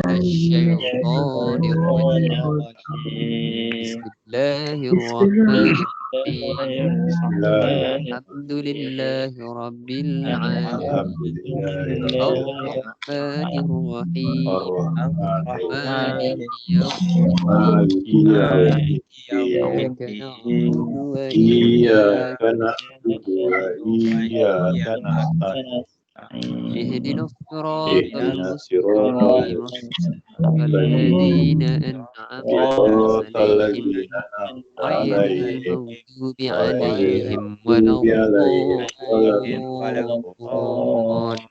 الشيطان الرجيم. بسم الله الرحمن الرحيم. الحمد لله رب العالمين الرحمن الرحيم مالك يوم الدين إياك نعبد وإياك اهدنا الصراط المستقيم صراط الذين أنعمت عليهم غير المغضوب عليهم ولا الضالين.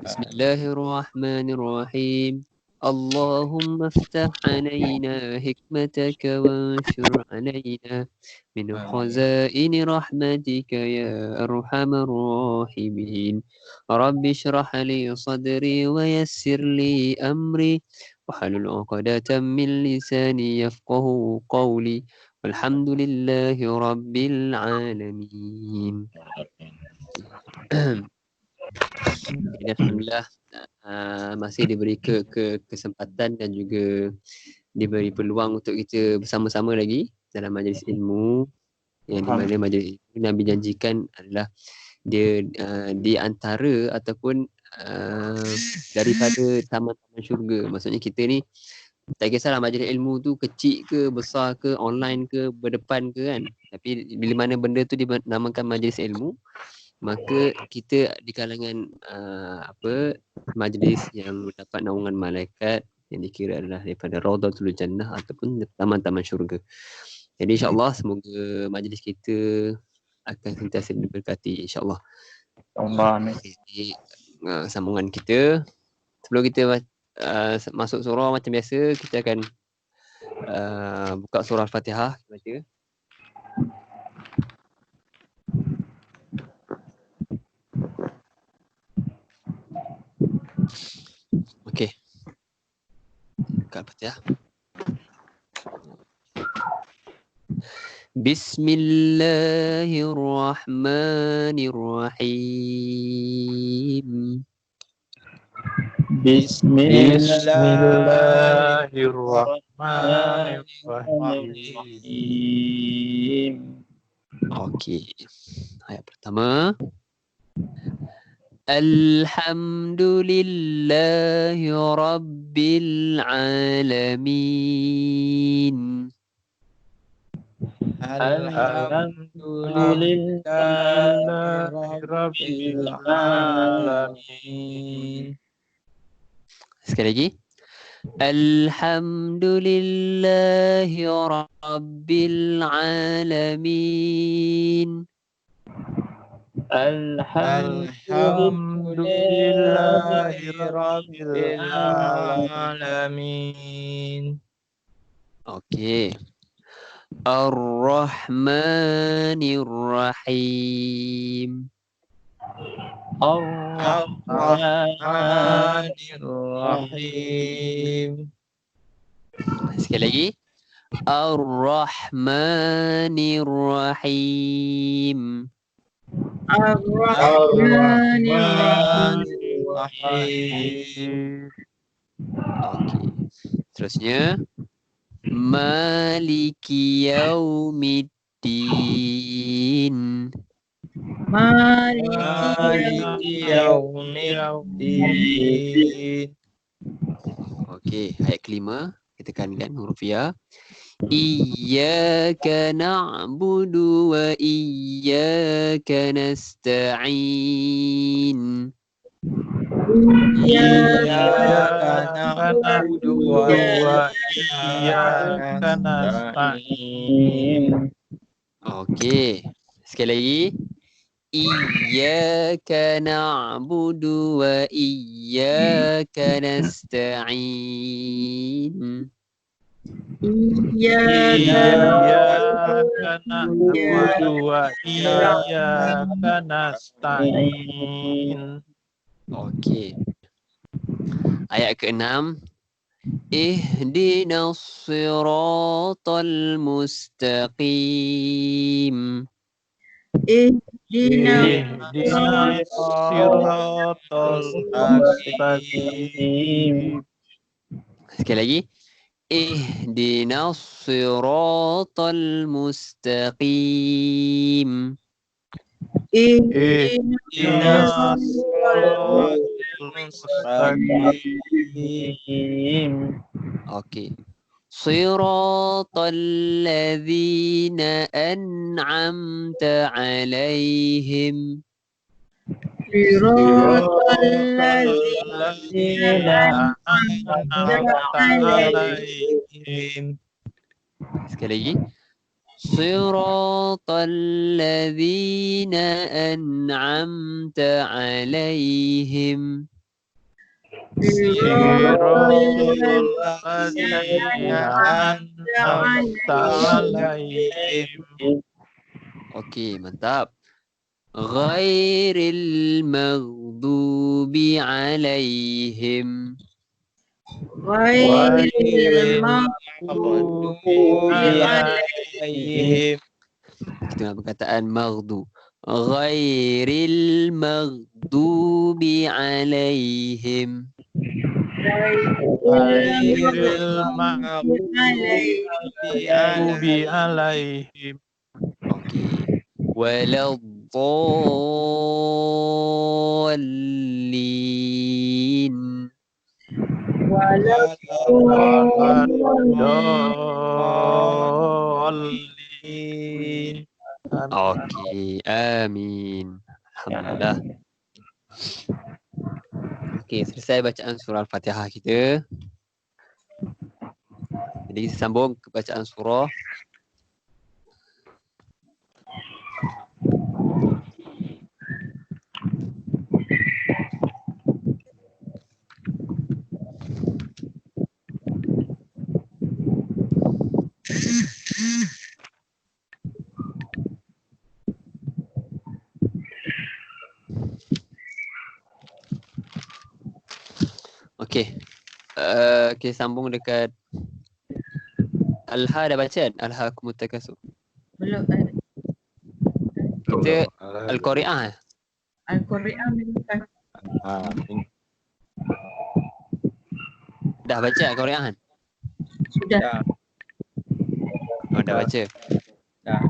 بسم الله الرحمن الرحيم. اللهم افتح علينا حكمتك وانشر علينا من خزائن رحمتك يا أرحم الراحمين. رب اشرح لي صدري ويسر لي أمري واحلل عقدة من لساني يفقه قولي والحمد لله رب العالمين. Jadi alhamdulillah masih diberi kesempatan dan juga diberi peluang untuk kita bersama-sama lagi dalam majlis ilmu yang di mana majlis ilmu Nabi janjikan adalah dia di antara ataupun daripada taman-taman syurga. Maksudnya kita ni tak kisahlah majlis ilmu tu kecil ke besar ke online ke berdepan ke kan, tapi bila mana benda tu dinamakan majlis ilmu, maka kita di kalangan majlis yang mendapat naungan malaikat yang dikira adalah daripada Raudhatul Jannah ataupun taman-taman syurga. Jadi insya-Allah semoga majlis kita akan sentiasa diberkati insya-Allah. Jadi sambungan kita sebelum kita masuk surah macam biasa, kita akan buka surah Al-Fatihah kita baca. Okey. Buka Al-Fatihah. Bismillahirrahmanirrahim. Bismillahirrahmanirrahim. Okey. Ayat pertama. Alhamdulillahi Rabbil Alamin. Alhamdulillahi Rabbil Alamin. Sekali lagi. Alhamdulillahi Rabbil Alamin. Alhamdulillahi Rabbil Alamin. Okey. Ar-Rahmanir Rahim. Ar-Rahmanir Rahim. Sekali lagi. Ar-Rahmanir Rahim. Ar-Rahmanir Rahim. Okey. Seterusnya. Maliki Yaumiddin. Maliki Yaumiddin. Okey, ayat kelima kita tekankan huruf ya. Iyyaka na'budu wa iyyaka nasta'in. Iyyaka na'budu wa iyyaka nasta'in. Okey, sekali lagi. Iyyaka na'budu wa iyyaka nasta'in. Iyyaka na'budu wa iyyaka nasta'in. Okey. Ayat ke-6. Ihdinas siratal mustaqim. Ihdinas siratal mustaqim. Sekali lagi. Ihdinas siratal mustaqim. Ihdinas siratal mustaqim. Okey. Siratal ladzina an'amta alaihim. Alladzina an'amta alaihim. Sekali lagi. Siratal ladzina an'amta alaihim. Siratal ladzina an'amta alaihim. Okey, mantap. Ghairil maghdubi alaihim. Ghairil maghdubi alaihim. Kita nak perkataan maghdu. Ghairil maghdubi alaihim. Ghairil maghdubi alaihim. Okey. Waladdallin. Waladdallin. Okey, amin. Alhamdulillah. Okey, selesai bacaan surah Al-Fatihah kita. Jadi kita sambung ke bacaan surah. Okey. Kita sambung dekat Al-Ha dah baca kan? Al-Haakumut Takasur. Belum. Kita Al-Qari'ah. Al-Quran bukan. Dah baca Al-Qari'ah kan? Sudah. Oh, dah baca. Dah.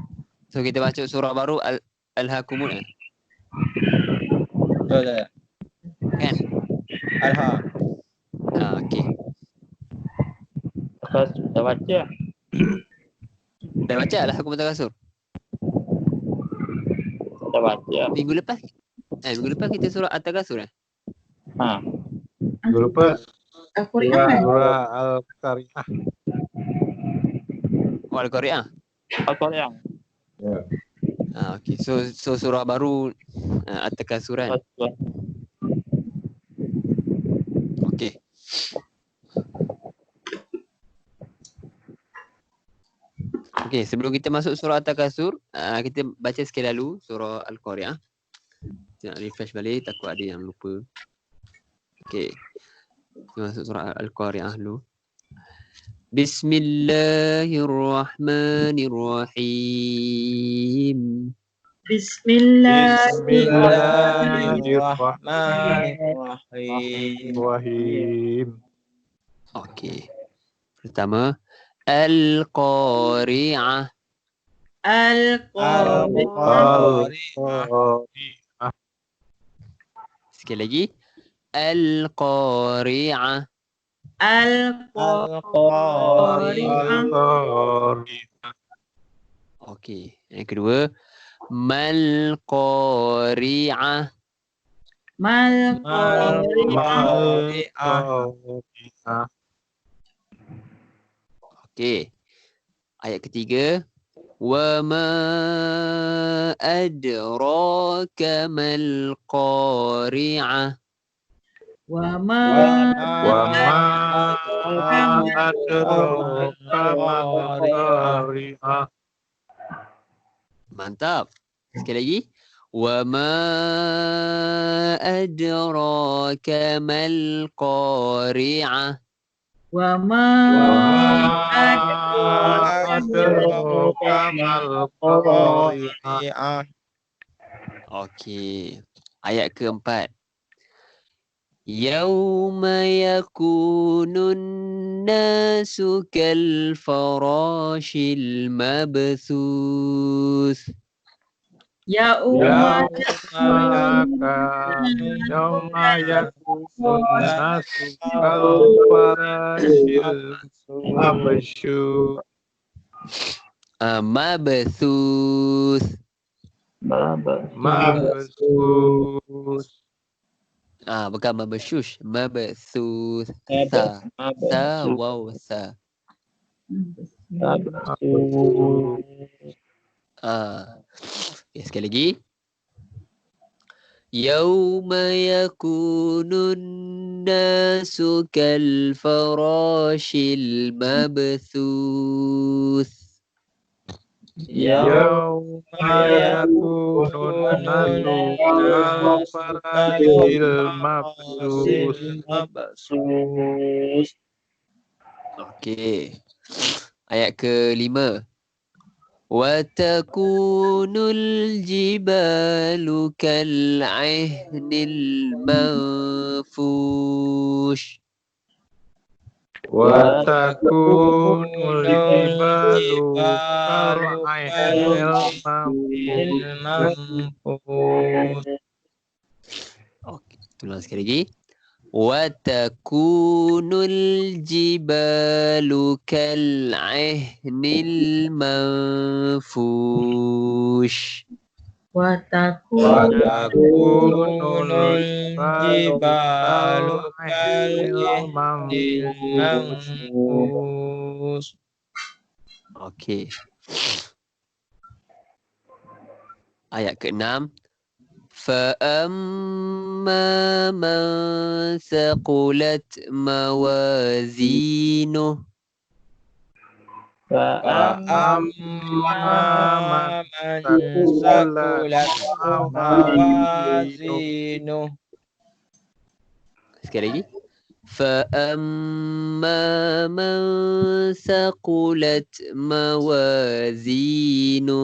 So kita baca surah baru Al-Haakumut kan? Betul tak? Kan? Alha. Okey. Dah baca. Dah baca Al-Haakumut Takasur? Dah baca. Minggu lepas kita surah At-Takasur kan? Ha. Minggu lepas Al-Quran. surah Al-Qari'ah. Oh, Al-Qari'ah. Al-Qari'ah. Ya. Okey. So surah baru At-Takasur kan? Okey. Okey, sebelum kita masuk surah At-Takasur, kita baca sekali lalu surah Al-Qari'ah. Kita nak refresh balik, takut ada yang lupa. Okey. Kita masuk surah Al-Qari'ah dulu. Bismillahirrahmanirrahim. Bismillahirrahmanirrahim. Okey. Pertama, Al-Qari'ah. Al-Qari'ah. Sekali lagi. Al-Qari'ah. Okey. Yang kedua, Mal-Qari'ah. Okey. Ayat ketiga, wa ma adraka mal qari'ah. Wa ma Mantap. Sekali lagi. Wa ma adraka mal qari'ah. wa ma Okey. Ayat keempat. Yauma yakunun nasu kal farashil mabthus. Yauma Yauma yakunun nasu kal farashil mabsyu. Mabthus. Mabsus. Bukan mabshush. Mabthus. Sa. Sa waw sa. Okay, sekali lagi. Yauma yakunun nasu kal farashil mabthus. Yauma yakunun nasu kal farashil mabsus. Okey. Ayat ke-5. Wa takunul jibalu kal'ihnil manfush. Wa takunul jibalu kal'ahnil manfush. Okey, ulang sekali lagi. Wa takunul jibalu kal'ihnil manfush. wa Wa takunul takunul jibalu kal'ahnil manfush. Okey. Ayat ke-6. فأما من ثقلت موازينه. فأما من ثقلت موازينه. Sekali lagi. فأما من ثقلت موازينه.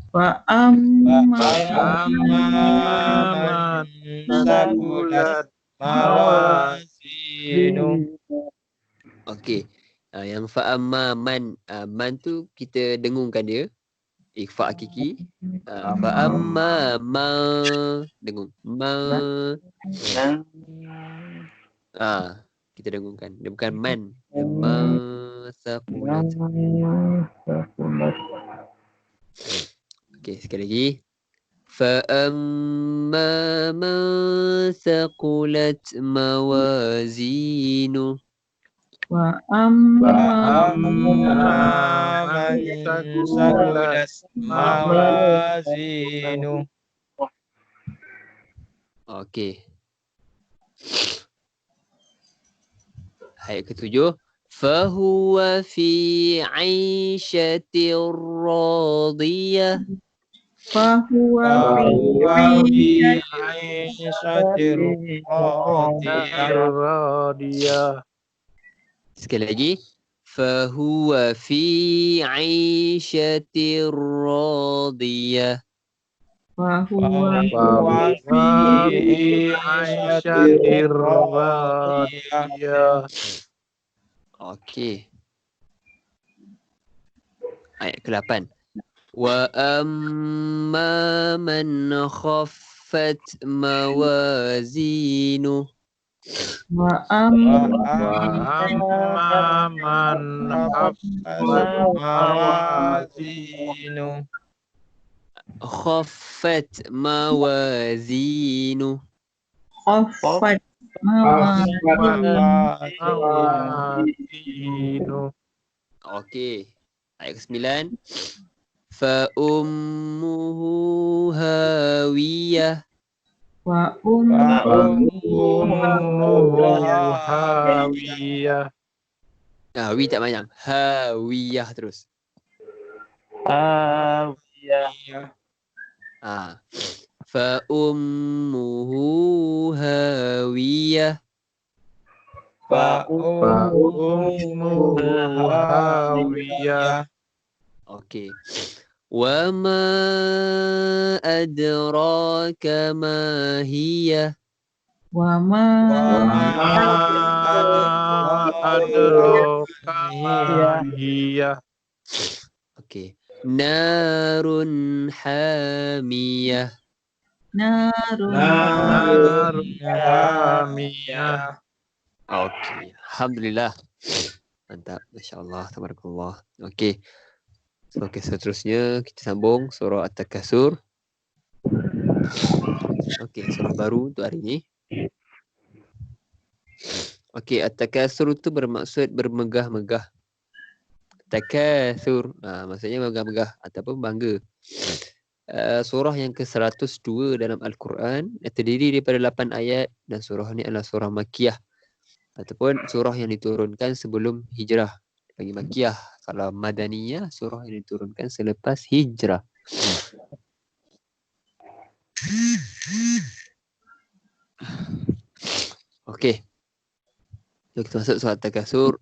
wa amma فأما من ثقلت موازينه. Okey. Yang fa'amma man. Man tu kita dengungkan dia. Ikhfa hakiki. Fa'amma ma. Dengung. Ma. Kita dengungkan. Dia bukan man. Dia ma saqulat. Okey, sekali lagi. فأما من ثقلت موازينه. wa amma فأما من ثقلت موازينه. Okey. Ayat ke-7. فهو في عيشة راضية. fahuwa في عيشة راضية. Radiyah. Sekali lagi. فهو في عيشة راضية. fahuwa فهو في عيشة راضية. Radiyah. Okey. Ayat ke-8. وأما من خفت موازينه. wa amma Amma man khaffat موازينه. خفت موازينه. khaffat mawazinu. Okey. Ayat ke-9. فأمه هاوية. wa ummu Ummuhu hawiyah. Wi tak panjang. Hawiyah terus. فأمه هاوية. Ummuhu hawiyah. Okey. وما أدراك ما هي وما adraka ma hiya. Okey. Narun hamiyah. narun Narun hamiyah. Okey. Alhamdulillah. Mantap. Masya Allah. Tabarakallah. Okey. Okey, seterusnya kita sambung surah At-Takasur. Okey, surah baru untuk hari ini. Okey, At-Takasur itu bermaksud bermegah-megah. Takasur, maksudnya megah-megah ataupun bangga. Surah yang ke-102 dalam Al-Quran terdiri daripada 8 ayat dan surah ini adalah surah Makkiyah ataupun surah yang diturunkan sebelum hijrah. Bagi Makkiyah, kalau Madaniyah, surah yang diturunkan selepas hijrah. Okey. Jom kita masuk surah At-Takasur.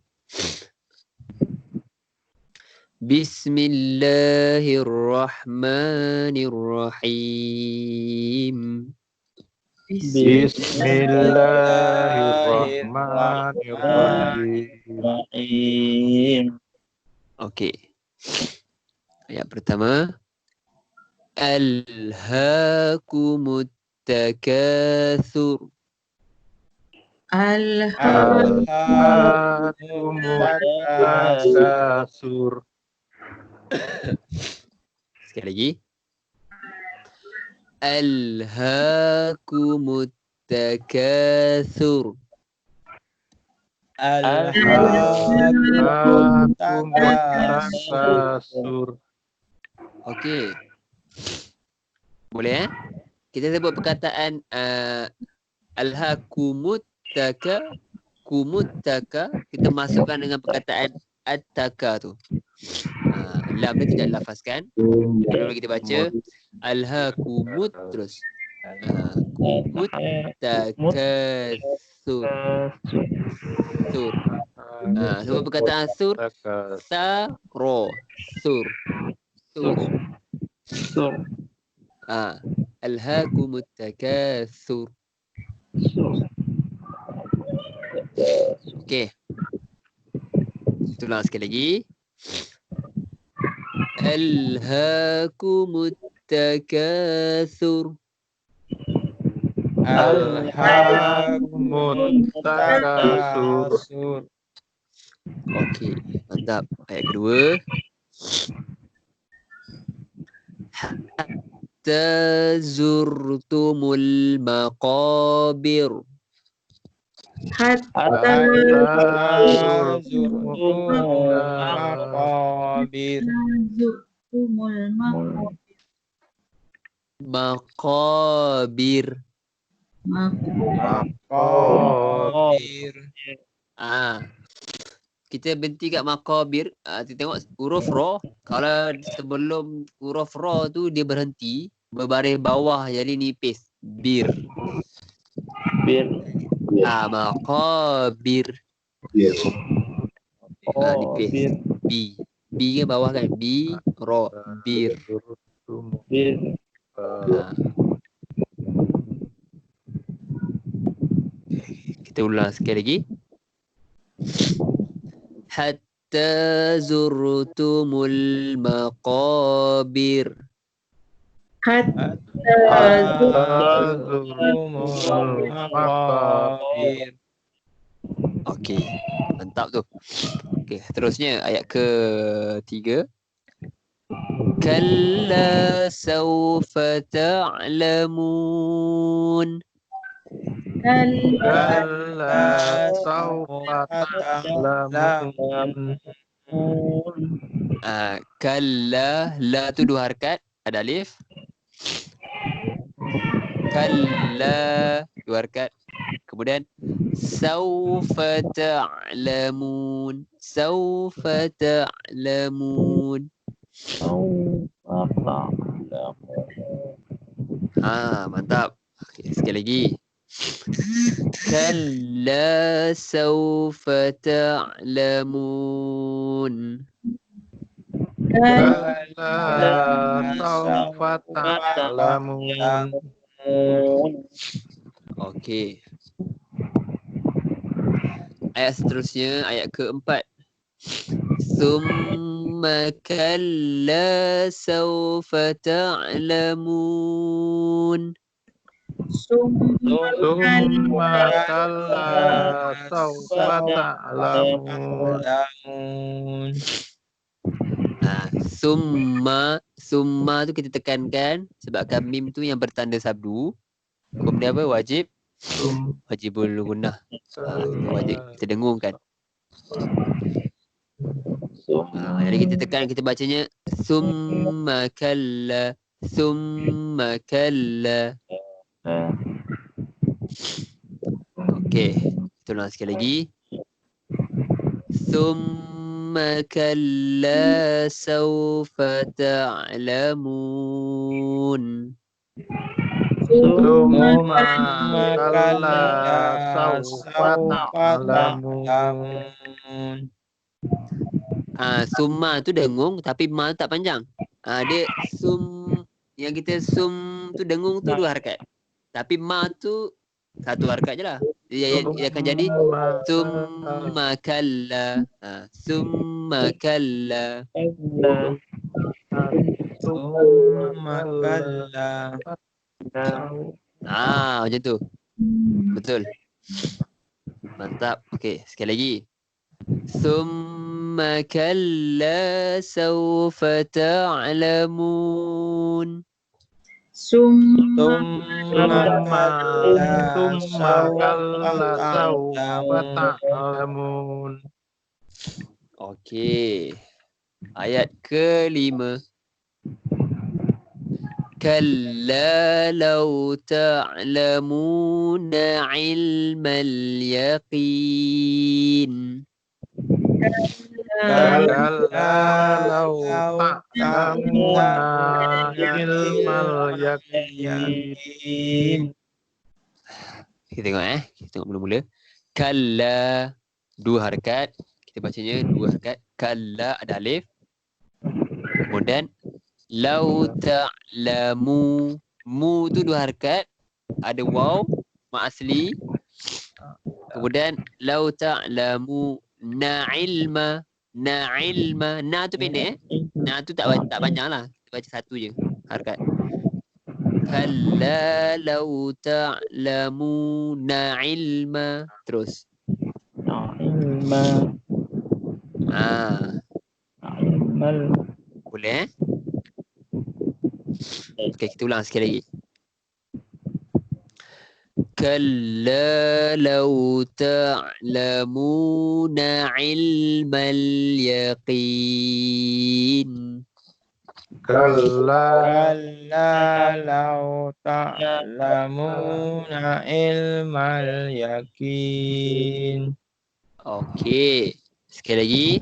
Bismillahirrahmanirrahim. Bismillahirrahmanirrahim. Okey. Ayat pertama. Alhaakumut takatsur. Alhaakumut takasur. Sekali lagi. Alhaakumut takatsur. Alhaakumut Takasur. Okey. Boleh kita sebut perkataan alhaakumut taka, kita masukkan dengan perkataan at-taka tu. Lam dia tidak dilafazkan. Kalau kita baca alhaakumut terus. Kumut takatsur. Sur. Sebab perkataan sur saro. Sur. Alhaakumut takatsur. Okey. Tulang sekali lagi. Alhaakumut takatsur. Alhaakumut takasur. Okey, mantap. Ayat kedua. Hatta zurtumul maqabir. hatta zurtumul Maqabir. Maqabir. Kita berhenti kat maqabir. Kita tengok huruf ra. Kalau sebelum huruf ra tu dia berhenti, berbaris bawah jadi nipis. Bir. Maqabir. Nipis. B. B ke bawah kan? B, ra, bir. Kita ulang sekali lagi. Hatta zurtumul maqabir. Okey, mantap tu. Okey, terusnya ayat ke-3. Kalla sawfa ta'lamun. Kalla sawfa ta'lamun. Kalla, la tu dua harakat, ada alif. Kalla, dua harakat. Kemudian sawfa ta'lamun. Sawfa ta'lamun. Mantap. Okay, sekali lagi. Kalla sawfa ta'lamun. Kalla saufa ta'lamun. Okey. Ayat seterusnya, ayat keempat. Summa kalla sawfa ta'lamun. Summa Summa kalla saufa ta'lamun. Summa tu kita tekankan sebabkan mim tu yang bertanda sabdu. Hukum dia apa? Wajibul gunnah. Kita wajib kita dengungkan. Jadi kita tekan, kita bacanya summa kalla, summa kalla. Okey, kita ulang sekali lagi. Summa kalla sawfa ta'lamun. Summa kalla saufa ta'lamun. Summa tu dengung tapi ma tu tak panjang. Dia yang kita tu dengung tu 2 harakat. Tapi ma tu 1 harakat je lah. Dia akan jadi summa kalla. Summa kalla. Macam tu. Betul. Mantap. Okey, sekali lagi. Summa kalla sawfa ta'lamun. Summa kalla saufa ta'lamun. Okey. Ayat kelima. Kalla law ta'lamuna ilmal yaqin. Kalla law ta'lamuna ilmal yaqin. Kita tengok kita tengok mula-mula. Kalla 2 harakat. Kita bacanya 2 harakat. Kalla ada alif. Kemudian lau ta'lamu, mu tu 2 harakat. Ada waw, mak asli. Kemudian lau ta'lamu na ilma, na tu pendek Na tu tak panjang lah. Kita baca 1 je harakat. Kalla lau ta'lamuna ilma. Terus. Boleh Okey, kita ulang sekali lagi. Kalla lau ta'lamuna ilmal yaqin. Kalla law ta'lamuna ilmal yakin. Okey, sekali lagi.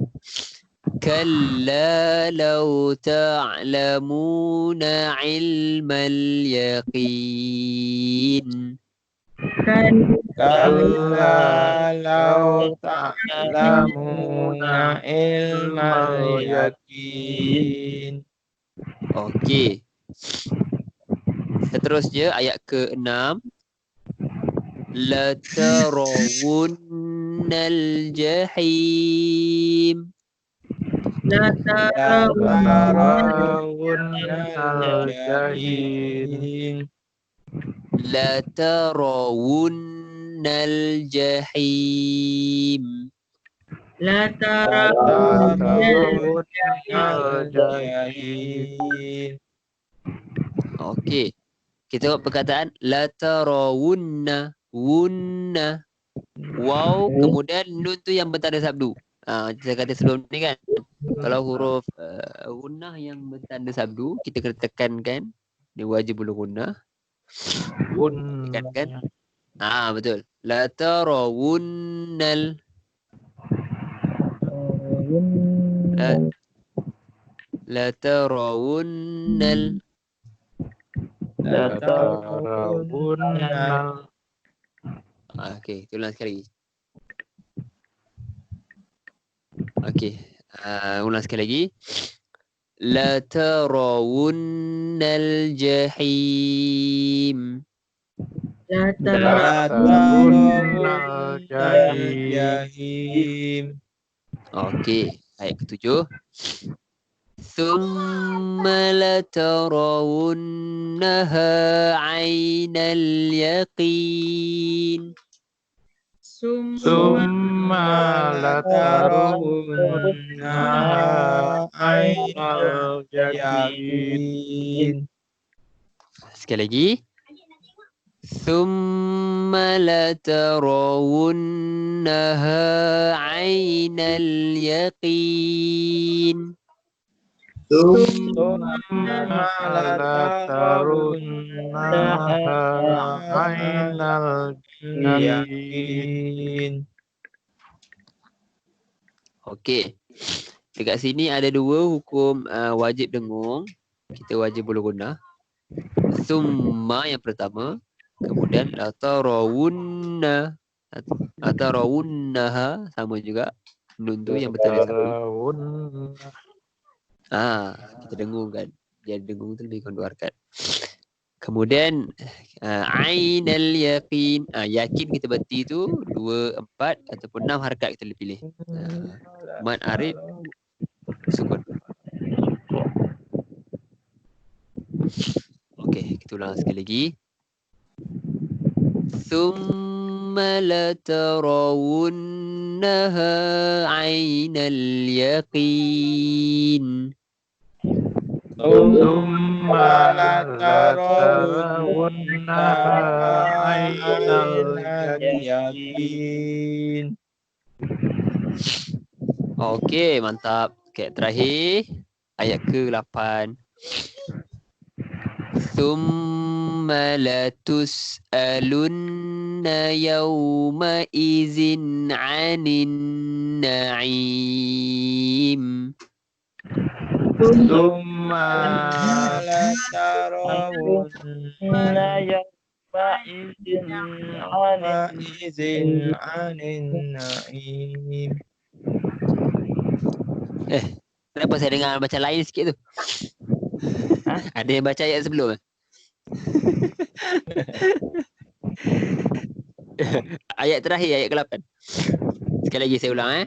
Kalla law ta'lamuna ilmal yaqin. Kalla law ta'lamuna ilmal yakin. Okey. Seterusnya ayat ke-6. La tarawunnal jahim. La tarawunnal jahim. La tarawunnal jahim. La tarawunnal jahim. Okey. Kita tengok perkataan la tarawunna, wunna. Waw, kemudian nun tu yang bertanda sabdu. Saya kata sebelum ni kan, kalau huruf gunnah yang bertanda sabdu, kita kena tekankan. Dia wajibul gunnah. Tekankan. Betul. La tarawunnal. La tarawunnal. Okey, kita ulang sekali lagi. Okey, ulang sekali lagi. latarawunnal jahim. La La tarawunnal tarawunnal jahim. Okey, ayat ke-7. Thumma latarawunnaha aynal yaqin. Summa latarawunnaha ainal yakin. Sekali lagi. Thumma latarawunnaha aynal yaqin. Summa Latarawunnaha latarawunnaha ainal yakin. yakin. Okey. Dekat sini ada dua hukum wajib dengung. Kita wajib berguna. Summa yang pertama. Kemudian latarawunnaha sama juga. Nun tu yang bertanda satu. Kita dengungkan. Dia dengung tu lebih kurang 2 harakat. Kemudian ainal yaqin. Yakin kita berhenti tu 2, 4 ataupun 6 harakat kita boleh pilih. Mad arid sukun. Okey, kita ulang sekali lagi. Thumma latarawunnaha aynal yaqin. Summa latarawunnaha ainal yakin. Okey, mantap. Okey, terakhir ayat ke-8. Thumma latus'alunna yawma izin 'anin na'im. Summa latarawunna yawma izin 'anin na'im. Kenapa saya dengar baca lain sikit tu? Ada yang baca ayat sebelum? Ayat terakhir, ayat ke-8. Sekali lagi saya ulang.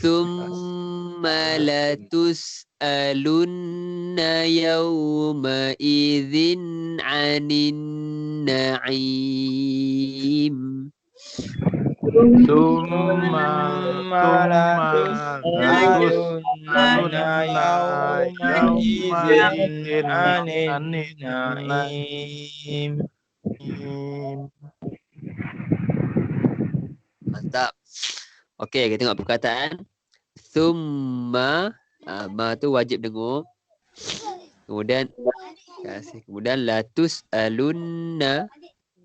Thumma latus'alunna yawma idzin 'anin na'im. Summa latus'alunna yawma izin 'anin na'im. Mantap. Okey, kita tengok perkataan. Summa, ma tu wajib dengung. Kemudian latus'alunna,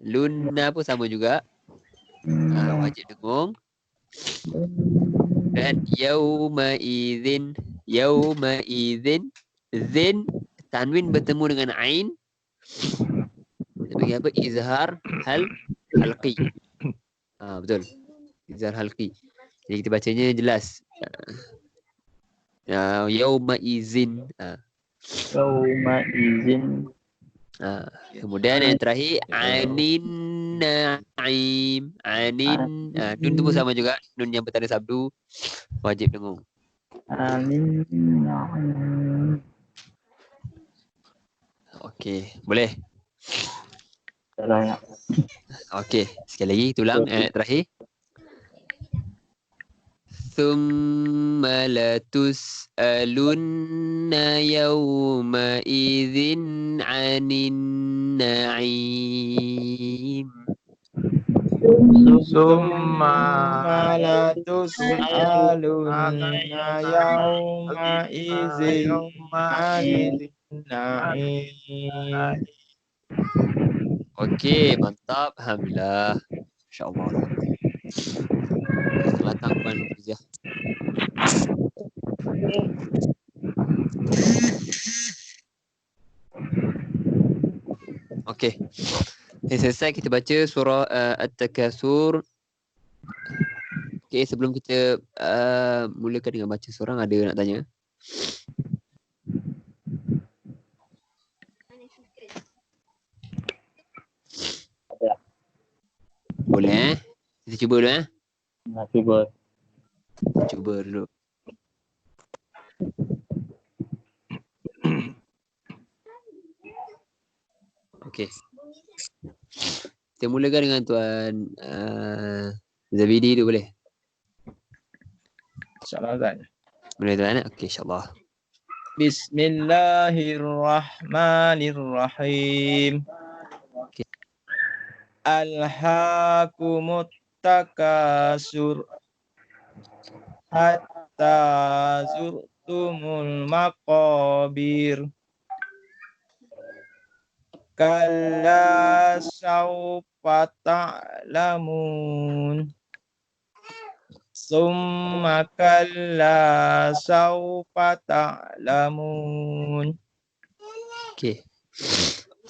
lunna pun sama juga. Wajib dengung. Dan yauma idzin, zin tanwin bertemu dengan ain. Kita bagi apa? Izhar halqi. Betul. Izhar halqi. Jadi kita bacanya jelas. Yauma izin. Yauma izin. Kemudian yang terakhir anin na'im. Anin, nun tu pun sama juga. Nun yang bertanda sabdu wajib dengung. Amin. Na'im. Okey, boleh. Salah. Okey, sekali lagi kita ulang ayat terakhir. Thumma latus'alunna yawma idzin 'anin na'im. Summa latus'alunna yawma izin 'anin na'im. Okey, mantap. Alhamdulillah. Masya-Allah. Selamat datang Puan Fizia. Okey. Selesai kita baca surah At-Takatsur. Okey, sebelum kita mulakan dengan baca surah, ada nak tanya. Boleh Kita cuba dulu Nah, cuba. Cuba dulu. Okey. Kita mulakan dengan Tuan Zabidi tu boleh? InsyaAllah Ustaz. Boleh Tuan? Okey, insyaAllah. Bismillahirrahmanirrahim. Okey. Alhaakumut takasur hatta zurtumul maqabir. Kalla sawfa ta'lamun. Summa kalla sawfa ta'lamun. Okey.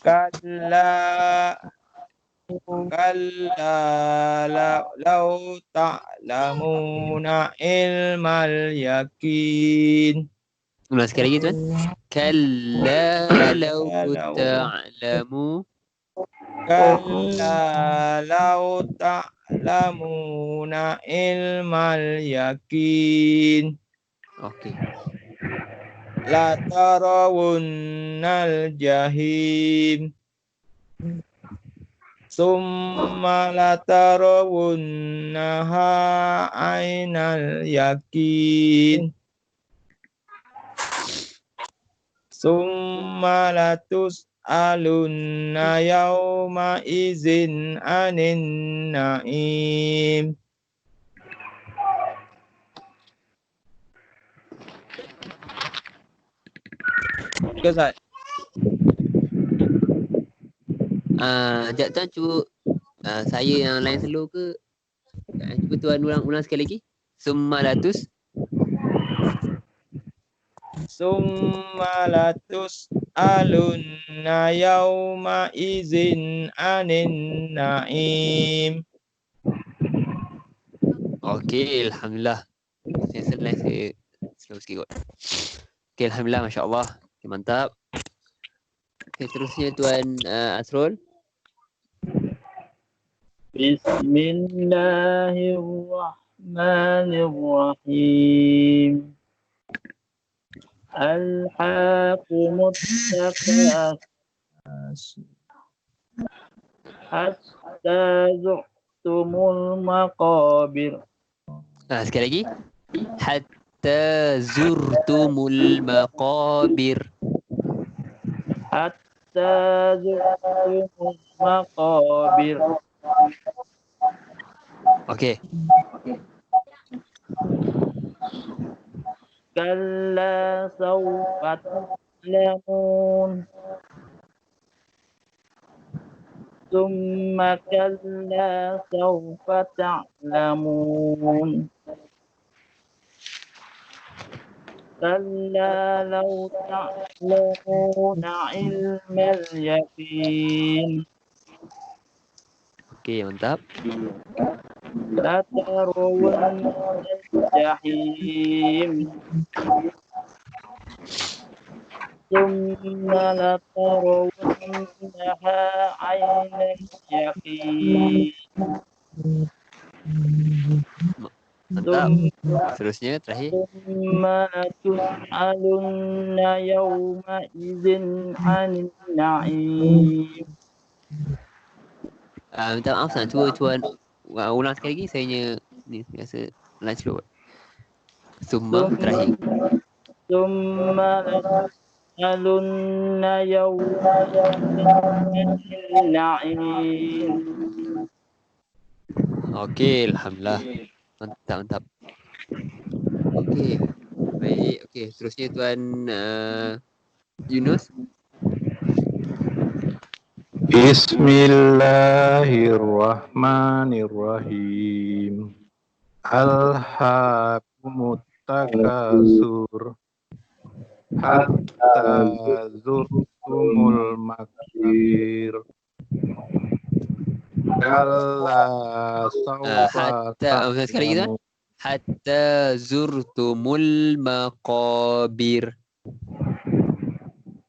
Kalla law ta'lamuna ilmal yakin. Ulang sekali lagi Tuan. Kalla law ta'lamu. Kalla law ta'lamuna ilmal yakin. Okey. La tarawunnal jahim. Summa la tarawunnaha ainal yakin. Summa la tus'alunna yawma izin anin na'im. Okay, Ustaz. Sekejap Tuan cuba saya yang lain slow ke? Cuba Tuan ulang sekali lagi. Summalatus. Summa la tus'alunna yawma izin anin na'im. Okey, Alhamdulillah. Saya selesai, saya slow sikit kot. Okey, Alhamdulillah, Masya Allah. Okay, mantap. Okay, terusnya Tuan Asrul. Bismillahirrahmanirrahim. Alhaakumut takasur hatta zurtumul maqabir. Sekali lagi. Hatta zurtumul maqabir. Hatta zurtumul maqabir. Okey. Kalla sawfa ta'lamun. Summa kalla sawfa ta'lamun. Kalla law ta'lamuna ilmal yakin. Okey, mantap. La tarawunnal jahim. Summa la tarawunnaha ainal yakin. Mantap. Terusnya terakhir. Summa la tus'alunna yawma izin anin na'im. Minta maaf Tuan, cuba Tuan ulang sekali lagi. Saya ni biasa lunch slow. Summa terakhir. Summa la tus'alunna yawma izin anin na'im. Okey, Alhamdulillah. Mantap. Okey. Baik, okey. Terusnya Tuan Yunus. Bismillahirrahmanirrahim. Alhaakumut takasur hatta zurtumul maqabir. Kalla sawfa Hatta sekali lagi Tuan. hatta zurtumul maqabir.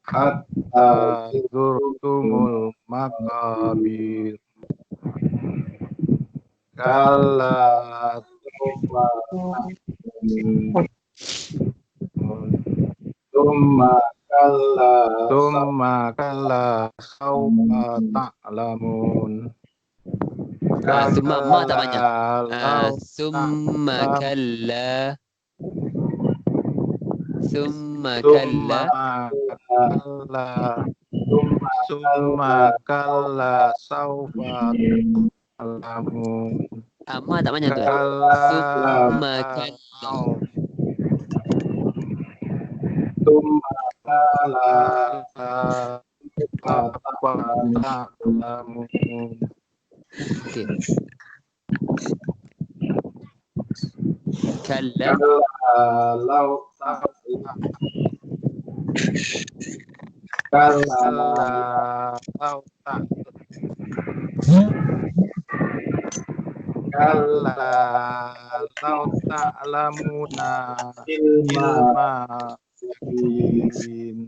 Hatta zurtumul makabir. Kalla Summa kalla sawfa ta'lamun. Summa ma tak panjang. Kalla Summa law kalla. Summa Summa kalla. kalla sawfa ta'lamun. Ma tak panjang tuan. Kalla Summa kalla. sawfa ta'lamun. Okey. Kalla. Kalla law ta'lamuna ilma yakin.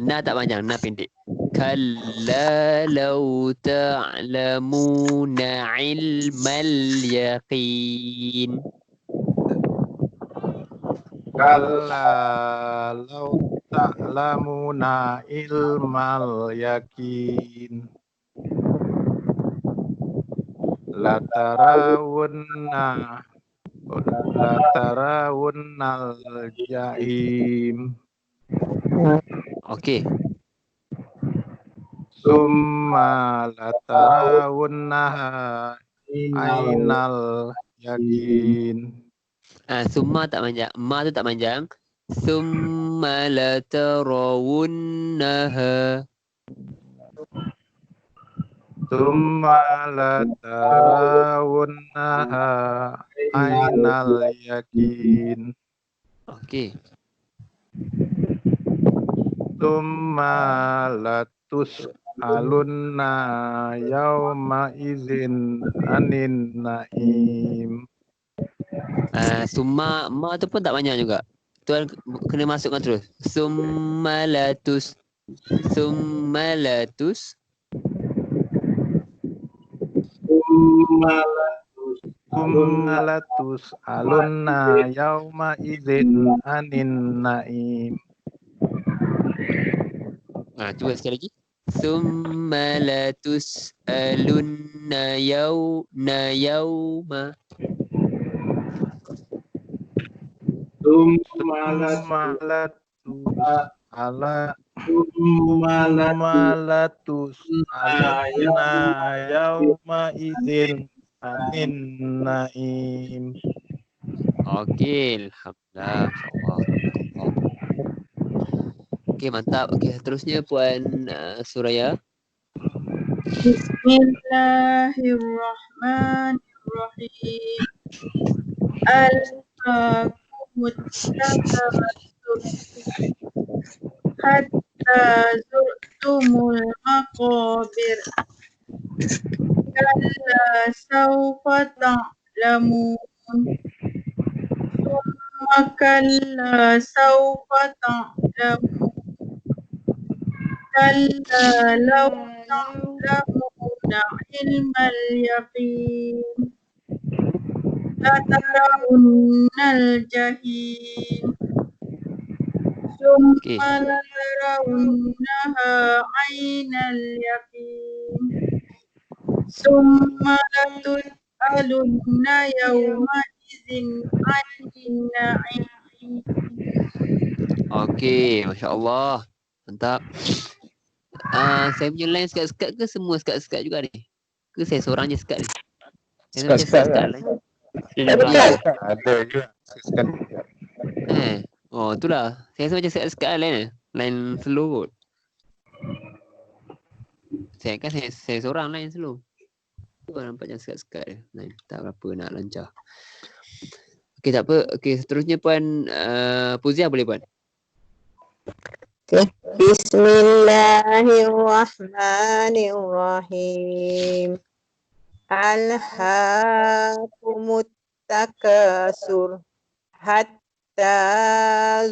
Na tak panjang, na pendek. Kalla law ta'lamuna ilmal yaqin. Kalla law ta'lamuna ilmal yakin. Latarawunnal jahim. Okey. Summa latarawunnaha ainal yakin. Summa tak panjang. Ma tu tak panjang. Summa latarawunnaha. Summa latarawunnaha ainal yakin. Okey. Summa latus'alunna yawma izin anin na'im. Summa ma tu pun tak panjang juga. Tuan kena masukkan terus. Summa latus. Summa latus. Summa latus'alunna yawma izin anin na'im. Cuba sekali lagi. Summa latus'alunna yawma. Summa latus'alunna yawma izin anin na'im. Okey, alhamdulillah, insya-Allah. Okey, mantap. Okey, seterusnya Puan Suraya. Bismillahirrahmanirrahim. Alhaakumut takatsur hatta zurtumul maqabir. Kalla sawfa ta'lamun. Summa kalla sawfa ta'lamun. Kalla law ta'lamuna ilmal yaqin. Latarawunnal jahim. Okey. Summa latarawunnaha ainal yaqin. Summa latus'alunna yawma idzin 'anin na'im. Okey, masya-Allah. Mantap. Saya punya line sekat-sekat ke semua sekat-sekat juga ni? Ke saya seorang je sekat ni? Saya macam sekat-sekat line. Ada juga sekali. Oh, itulah. Saya rasa macam sekat-sekat line ni. Line slow kot. Saya kan saya seorang line slow. Tu nampak macam sekat-sekat je. Line tak berapa nak lancar. Okey, tak apa. Okey, seterusnya Puan Puzia boleh Puan? Bismillahirrahmanirrahim. Alhaakumut takasur hatta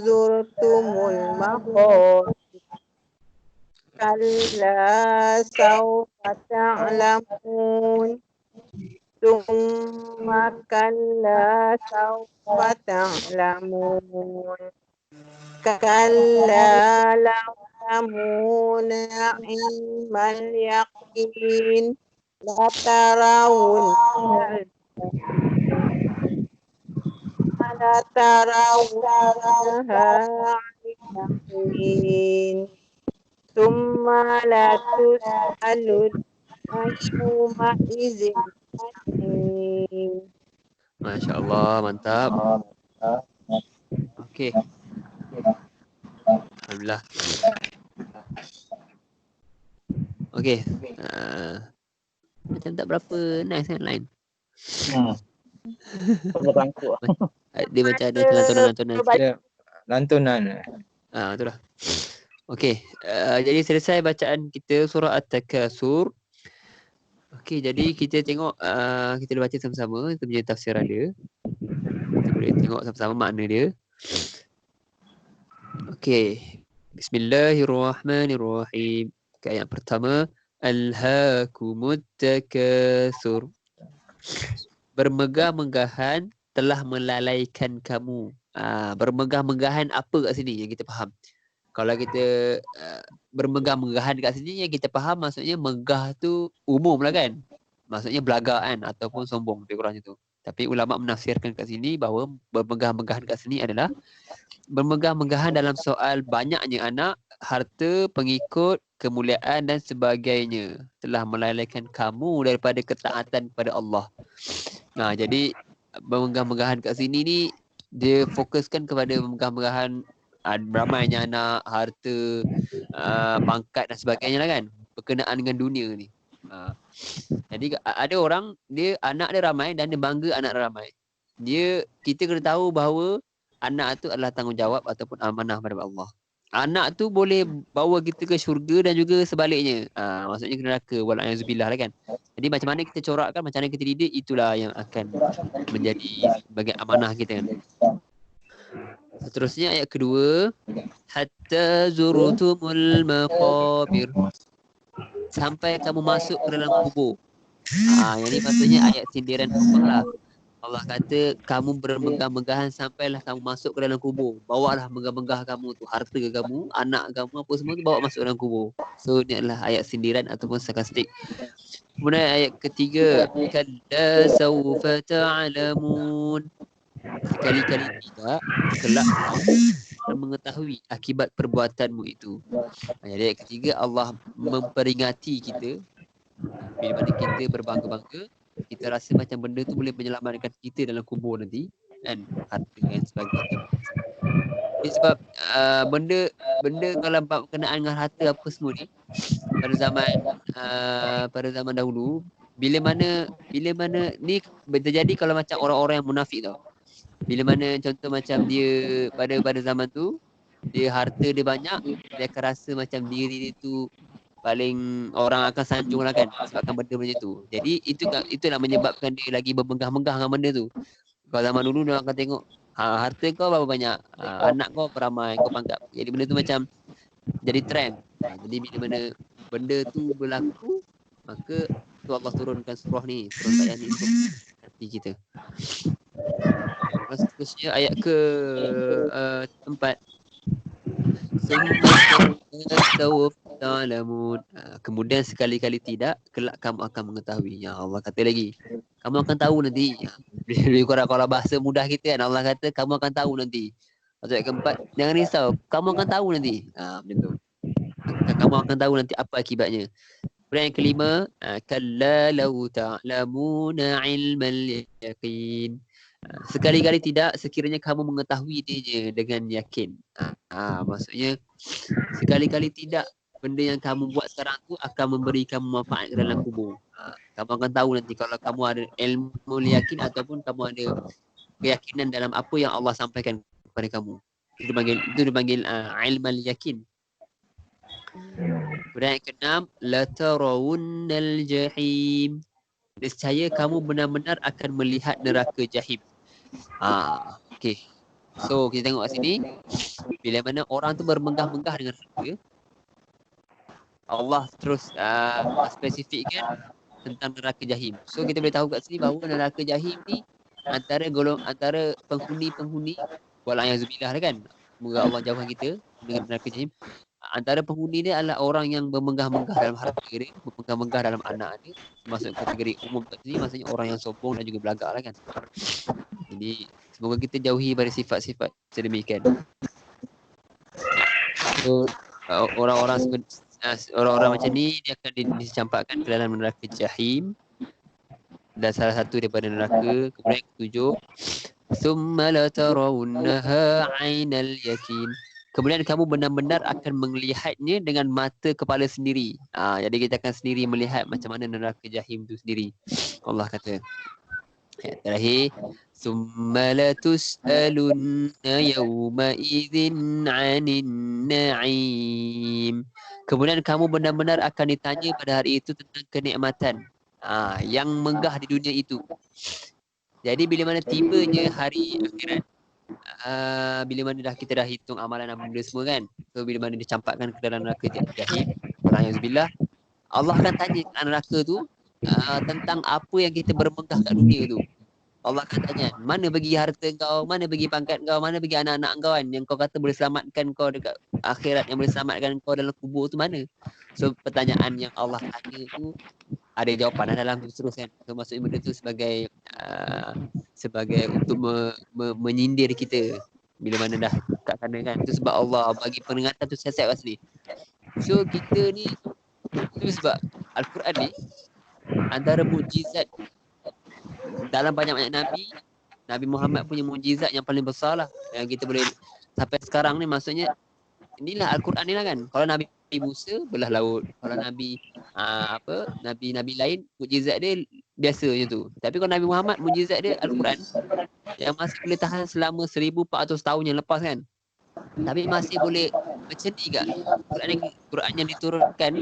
zurtumul maqabir. Kalla sawfa ta'lamun. Summa kalla sawfa ta'lamun. Kalla law ta'lamuna ilmal yaqin. La tarawunnal yaqin. Summa la tus'alun yawma izin anin. Masya Allah, mantap. Okey. Alhamdulillah. Okey. Macam tak berapa nice kan line. Berangkut. Dia macam ada lantunan-lantunan sikit. Ya, lantunan. Betul lah. Okey, jadi selesai bacaan kita surah At-Takasur. Okey, jadi kita tengok kita dah baca sama-sama, kita punya tafsiran dia. Kita boleh tengok sama-sama makna dia. Okey. Bismillahirrahmanirrahim. Ayat pertama, Alhaakumut takasur. Bermegah-megahan telah melalaikan kamu. Bermegah-megahan apa kat sini yang kita faham? Kalau kita bermegah-megahan kat sini yang kita faham maksudnya megah tu umum lah kan. Maksudnya belagak kan ataupun sombong lebih kurangnya tu. Tapi ulama menafsirkan kat sini bahawa bermegah-megahan kat sini adalah bermegah-megahan dalam soal banyaknya anak, harta, pengikut, kemuliaan dan sebagainya telah melalaikan kamu daripada ketaatan kepada Allah. Jadi bermegah-megahan kat sini ni dia fokuskan kepada bermegah-megahan ramainya anak, harta, pangkat dan sebagainya lah kan, berkenaan dengan dunia ni. Jadi ada orang dia anak dia ramai dan dia bangga anak dia ramai. Kita kena tahu bahawa anak tu adalah tanggungjawab ataupun amanah daripada Allah. Anak tu boleh bawa kita ke syurga dan juga sebaliknya. Maksudnya ke neraka, wala'azubillah lah kan. Jadi macam mana kita corakkan, macam mana kita didik, itulah yang akan menjadi sebagai amanah kita kan. Seterusnya ayat kedua, hatta zurtumul maqabir. Sampai kamu masuk ke dalam kubur. Yang ni maksudnya ayat sindiran Allah lah. Allah kata kamu bermegah-megahan sampailah kamu masuk ke dalam kubur. Bawalah megah-megah kamu tu, harta kamu, anak kamu apa semua tu bawa masuk dalam kubur. So ni adalah ayat sindiran ataupun sarkastik. Kemudian ayat ketiga, kalla sawfa ta'lamun. Sekali-kali tidak, kelak kamu akan mengetahui akibat perbuatanmu itu. Jadi ayat ketiga Allah memperingati kita bila mana kita berbangga-bangga, kita rasa macam benda tu boleh menyelamatkan kita dalam kubur nanti kan, harta dan sebagainya. Ini sebab benda kalau berkenaan dengan harta apa semua ni pada zaman dahulu, bila mana ni terjadi kalau macam orang-orang yang munafik tau. Bila mana contoh macam dia pada zaman tu dia harta dia banyak, dia akan rasa macam diri dia tu paling orang akan sanjung lah kan sebabkan benda tu. Jadi itulah menyebabkan dia lagi bermegah-megah dengan benda tu. Kalau zaman dulu dia akan tengok harta kau berapa banyak, anak kau beramai, kau pangkat. Jadi benda tu macam jadi trend. Jadi bila mana benda tu berlaku, maka tu Allah turunkan surah ni, turun ayat ni untuk hati kita. Seterusnya ayat ke 4. Kemudian sekali-kali tidak, kelak kamu akan mengetahui. Ya Allah kata lagi, kamu akan tahu nanti. Lebih kurang kalau bahasa mudah kita kan, Allah kata kamu akan tahu nanti. Ayat keempat, jangan risau, kamu akan tahu nanti. Macam tu. Kamu akan tahu nanti apa akibatnya. Kemudian yang kelima, kalla law ta'lamuna ilmal yaqin. Sekali-kali tidak, sekiranya kamu mengetahui dia dengan yakin. Maksudnya sekali-kali tidak, benda yang kamu buat sekarang tu akan memberi kamu manfaat ke dalam kubur. Kamu akan tahu nanti kalau kamu ada ilmu yakin ataupun kamu ada keyakinan dalam apa yang Allah sampaikan kepada kamu. Itu dipanggil ilmal yakin. Kemudian yang keenam, la tarawunnal jahim. Nescaya kamu benar-benar akan melihat neraka jahim. Okay. So kita tengok kat sini, bila mana orang tu bermenggah-menggah dengan neraka, Allah terus spesifikkan tentang neraka jahim. So kita boleh tahu kat sini bahawa neraka jahim ni antara penghuni-penghuni wala'ayazubillah kan. Semoga Allah jauhkan kita dengan neraka jahim. Antara penghuni dia adalah orang yang bermenggah-menggah dalam harta dia, bermenggah-menggah dalam anak dia. Masuk kategori umum kat sini maksudnya orang yang sombong dan juga belagak lah kan. Jadi semoga kita jauhi dari sifat-sifat sedemikian. So orang-orang macam ni dia akan dicampakkan ke dalam neraka jahim. Dan salah satu daripada neraka, kemudian yang ketujuh, summa la tarawunnaha 'ainal yakin. Kemudian kamu benar-benar akan melihatnya dengan mata kepala sendiri. Jadi kita akan sendiri melihat macam mana neraka jahim tu sendiri. Allah kata. Ayat terakhir, summa la tus'alunna yawma idzin 'anin na'im. Kemudian kamu benar-benar akan ditanya pada hari itu tentang kenikmatan yang megah di dunia itu. Jadi bila mana tibanya hari akhirat, bila mana kita dah hitung amalan benda semua kan, so bila mana dicampakkan ke dalam neraka jahim, wala'ayazubillah, Allah akan tanya kat neraka tu tentang apa yang kita bermegah kat dunia tu. Allah akan tanya, mana bagi harta kau, mana bagi pangkat kau, mana bagi anak-anak kau kan, yang kau kata boleh selamatkan kau dekat akhirat, yang boleh selamatkan kau dalam kubur tu mana? So pertanyaan yang Allah tanya tu ada jawapan dalam tu terus kan. So maksudnya benda tu sebagai untuk menyindir kita bila mana dah kat sana kan. Itu sebab Allah bagi peringatan tu siap-siap kat sini. So kita ni, itu sebab Al-Quran ni antara mukjizat dalam banyak-banyak Nabi Muhammad punya mukjizat yang paling besar lah yang kita boleh sampai sekarang ni. Maksudnya inilah Al-Quran ni lah kan. Kalau Nabi Musa belah laut, kalau Nabi Nabi lain mukjizat dia biasa je tu. Tapi kalau Nabi Muhammad mukjizat dia Al-Quran yang masih boleh tahan selama 1400 tahun yang lepas kan. Tapi masih boleh macam ni ke? Quran yang diturunkan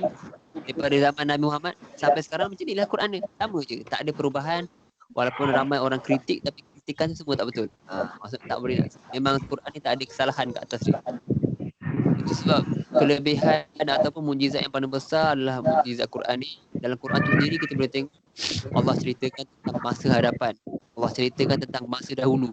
daripada zaman Nabi Muhammad sampai sekarang macam inilah Quran dia. Sama je, tak ada perubahan. Walaupun ramai orang kritik, tapi kritikan semua tak betul. Maksud tak boleh nak. Memang Quran ni tak ada kesalahan kat atas dia. Itu sebab kelebihan ataupun mukjizat yang paling besar adalah mukjizat Quran ni. Dalam Quran tu sendiri kita boleh tengok Allah ceritakan tentang masa hadapan. Allah ceritakan tentang masa dahulu.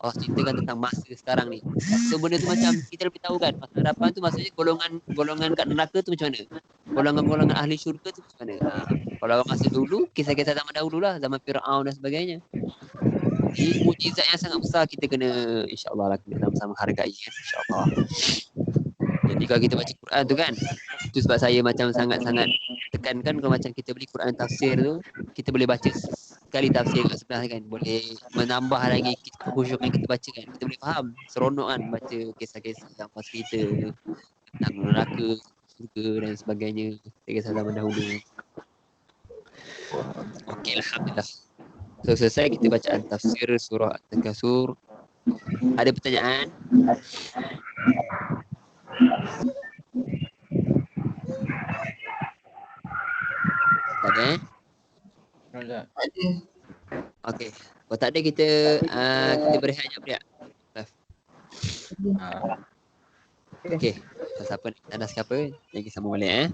Allah ceritakan tentang masa sekarang ni. So benda tu macam kita lebih tahu kan, masa hadapan tu maksudnya golongan kat neraka tu macam mana, golongan-golongan ahli syurga tu macam mana. Kalau masa dulu, kisah-kisah zaman dahulu lah, zaman Fir'aun dan sebagainya. Ini mukjizat yang sangat besar, kita kena insya-Allah lah kena sama-sama hargai kan, insya-Allah. Jadi kalau kita baca Quran tu kan, itu sebab saya macam sangat-sangat tekankan kalau macam kita beli Quran tafsir tu, kita boleh baca sekali tafsir kat sebelah kan, boleh menambah lagi kekhusyukan kita baca kan, kita boleh faham, seronok kan baca kisah-kisah tentang cerita tentang neraka, surga dan sebagainya, kisah zaman dahulu. Okey, alhamdulillah. So selesai kita bacaan tafsir surah At-Takasur. Ada pertanyaan? Tak ada Ada. Okey. Kalau tak ada kita berehat sekejap dia. Okey. Siapa nak tanda siapa? Lagi sambung balik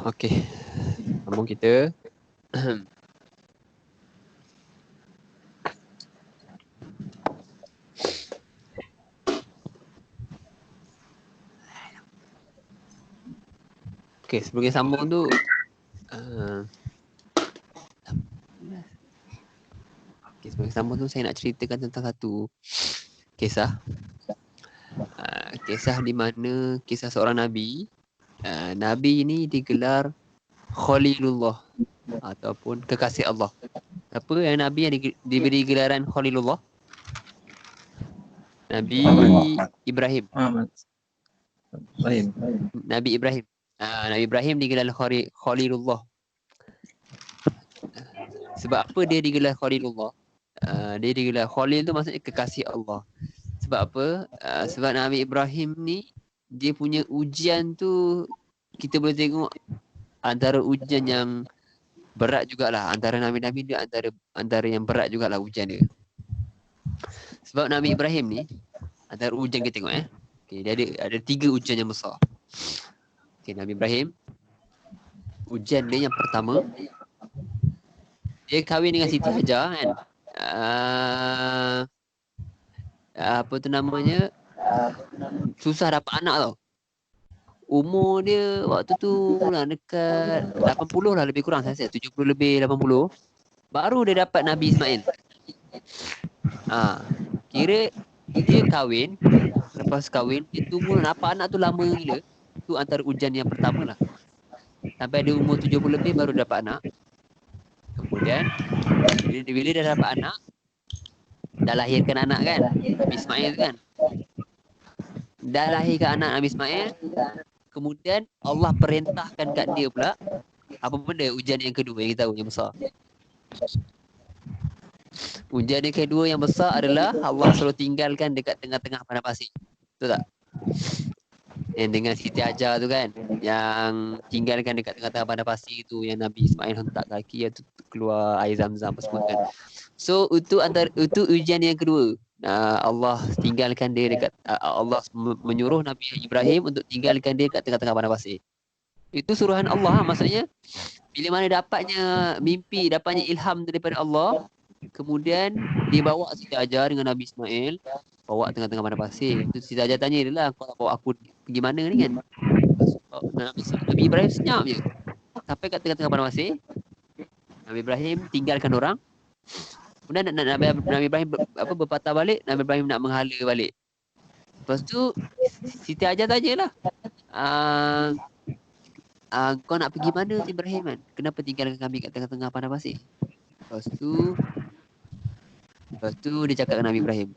Okey. Sambung kita. Okey, sebelum kita sambung tu okey, sebelum kita sambung tu saya nak ceritakan tentang satu kisah. Kisah di mana kisah seorang nabi. Nabi ini digelar Khalilullah ataupun kekasih Allah. Apa yang nabi yang diberi gelaran Khalilullah? Nabi Ibrahim. Nabi Ibrahim. Nabi Ibrahim digelar Khalilullah. Sebab apa dia digelar Khalilullah? Dia digelar Khalil tu maksudnya kekasih Allah. Sebab apa? Sebab Nabi Ibrahim ni dia punya ujian tu kita boleh tengok antara ujian yang berat jugalah. Antara Nabi-Nabi dia antara yang berat jugalah ujian dia. Sebab Nabi Ibrahim ni antara ujian kita tengok okay, dia ada 3 ujian yang besar. Okay, Nabi Ibrahim ujian dia yang pertama, dia kahwin dengan Siti Hajar kan. Apa tu namanya, susah dapat anak tau. Umur dia waktu tu lah dekat 80 lah lebih kurang, saya rasa 70 lebih 80. Baru dia dapat Nabi Ismail. Kira dia kahwin, lepas kahwin dia tunggu dapat anak tu lama gila. Tu antara ujian yang pertama lah. Sampai dia umur 70 lebih baru dapat anak. Kemudian bila dah dapat anak, dah lahirkan anak kan, Nabi Ismail kan. Dah lahirkan anak Nabi Ismail, kemudian Allah perintahkan kat dia pula apa benda ujian yang kedua yang kita tahu yang besar. Ujian yang kedua yang besar adalah Allah suruh tinggalkan dekat tengah-tengah padang pasir. Betul tak? Yang dengan Siti Hajar tu kan, yang tinggalkan dekat tengah-tengah padang pasir tu, yang Nabi Ismail hentak kaki yang tu keluar air Zam-Zam apa semua kan. So itu ujian yang kedua. Allah tinggalkan dia dekat Allah menyuruh Nabi Ibrahim untuk tinggalkan dia kat tengah-tengah padang pasir. Itu suruhan Allah, maksudnya bila mana dapatnya mimpi, dapatnya ilham daripada Allah, kemudian dia bawa Siti Hajar dengan Nabi Ismail bawa tengah-tengah padang pasir. Tu Siti Hajar tanya dia lah, kau nak bawa aku pergi mana ni kan? Nabi Ibrahim senyap je. Sampai kat tengah-tengah padang pasir, Nabi Ibrahim tinggalkan orang. Kemudian Nabi Ibrahim berpatah balik, Nabi Ibrahim nak menghala balik. Lepas tu Siti Hajar tanyalah, kau nak pergi mana Ibrahim kan? Kenapa tinggalkan kami kat tengah-tengah padang pasir? Lepas tu dia cakap dengan Nabi Ibrahim,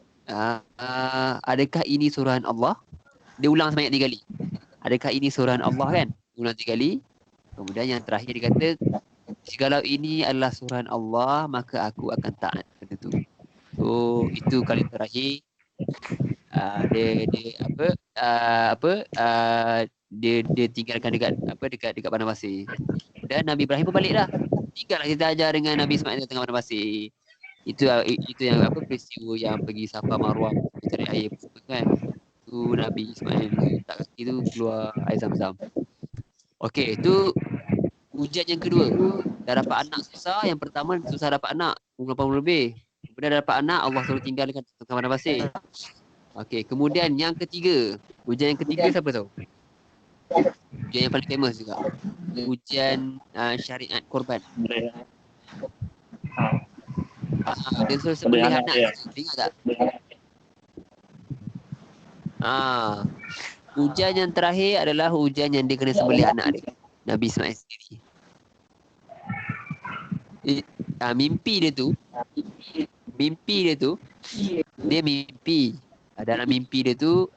adakah ini suruhan Allah? Dia ulang sebanyak 3 kali. Adakah ini suruhan Allah kan? Ulang 3 kali. Kemudian yang terakhir dia kata, jikalau ini adalah suruhan Allah, maka aku akan taat pada tu. So itu kali terakhir dia tinggalkan dekat padang pasir. Dan Nabi Ibrahim pun baliklah. Tinggallah kita ajar dengan Nabi Ismail tengah padang pasir. Itu yang peristiwa yang pergi Safa Marwah cari air kan. Tu Nabi Ismail tak kaki tu keluar air Zam-Zam. Okey, itu ujian yang kedua. Dah dapat anak susah, yang pertama susah dapat anak, umur 80 lebih. Kemudian dah dapat anak, Allah suruh tinggalkan tengah padang pasir. Okey, kemudian yang ketiga. Ujian yang ketiga siapa tahu? Ujian yang paling famous juga. Ujian syariat korban. Dia suruh sembelih anak. Ingat tak? Ujian yang terakhir adalah ujian yang dia kena sembelih anak dia, Nabi Ismail sendiri. Mimpi dia tu dia mimpi. Dalam mimpi dia tu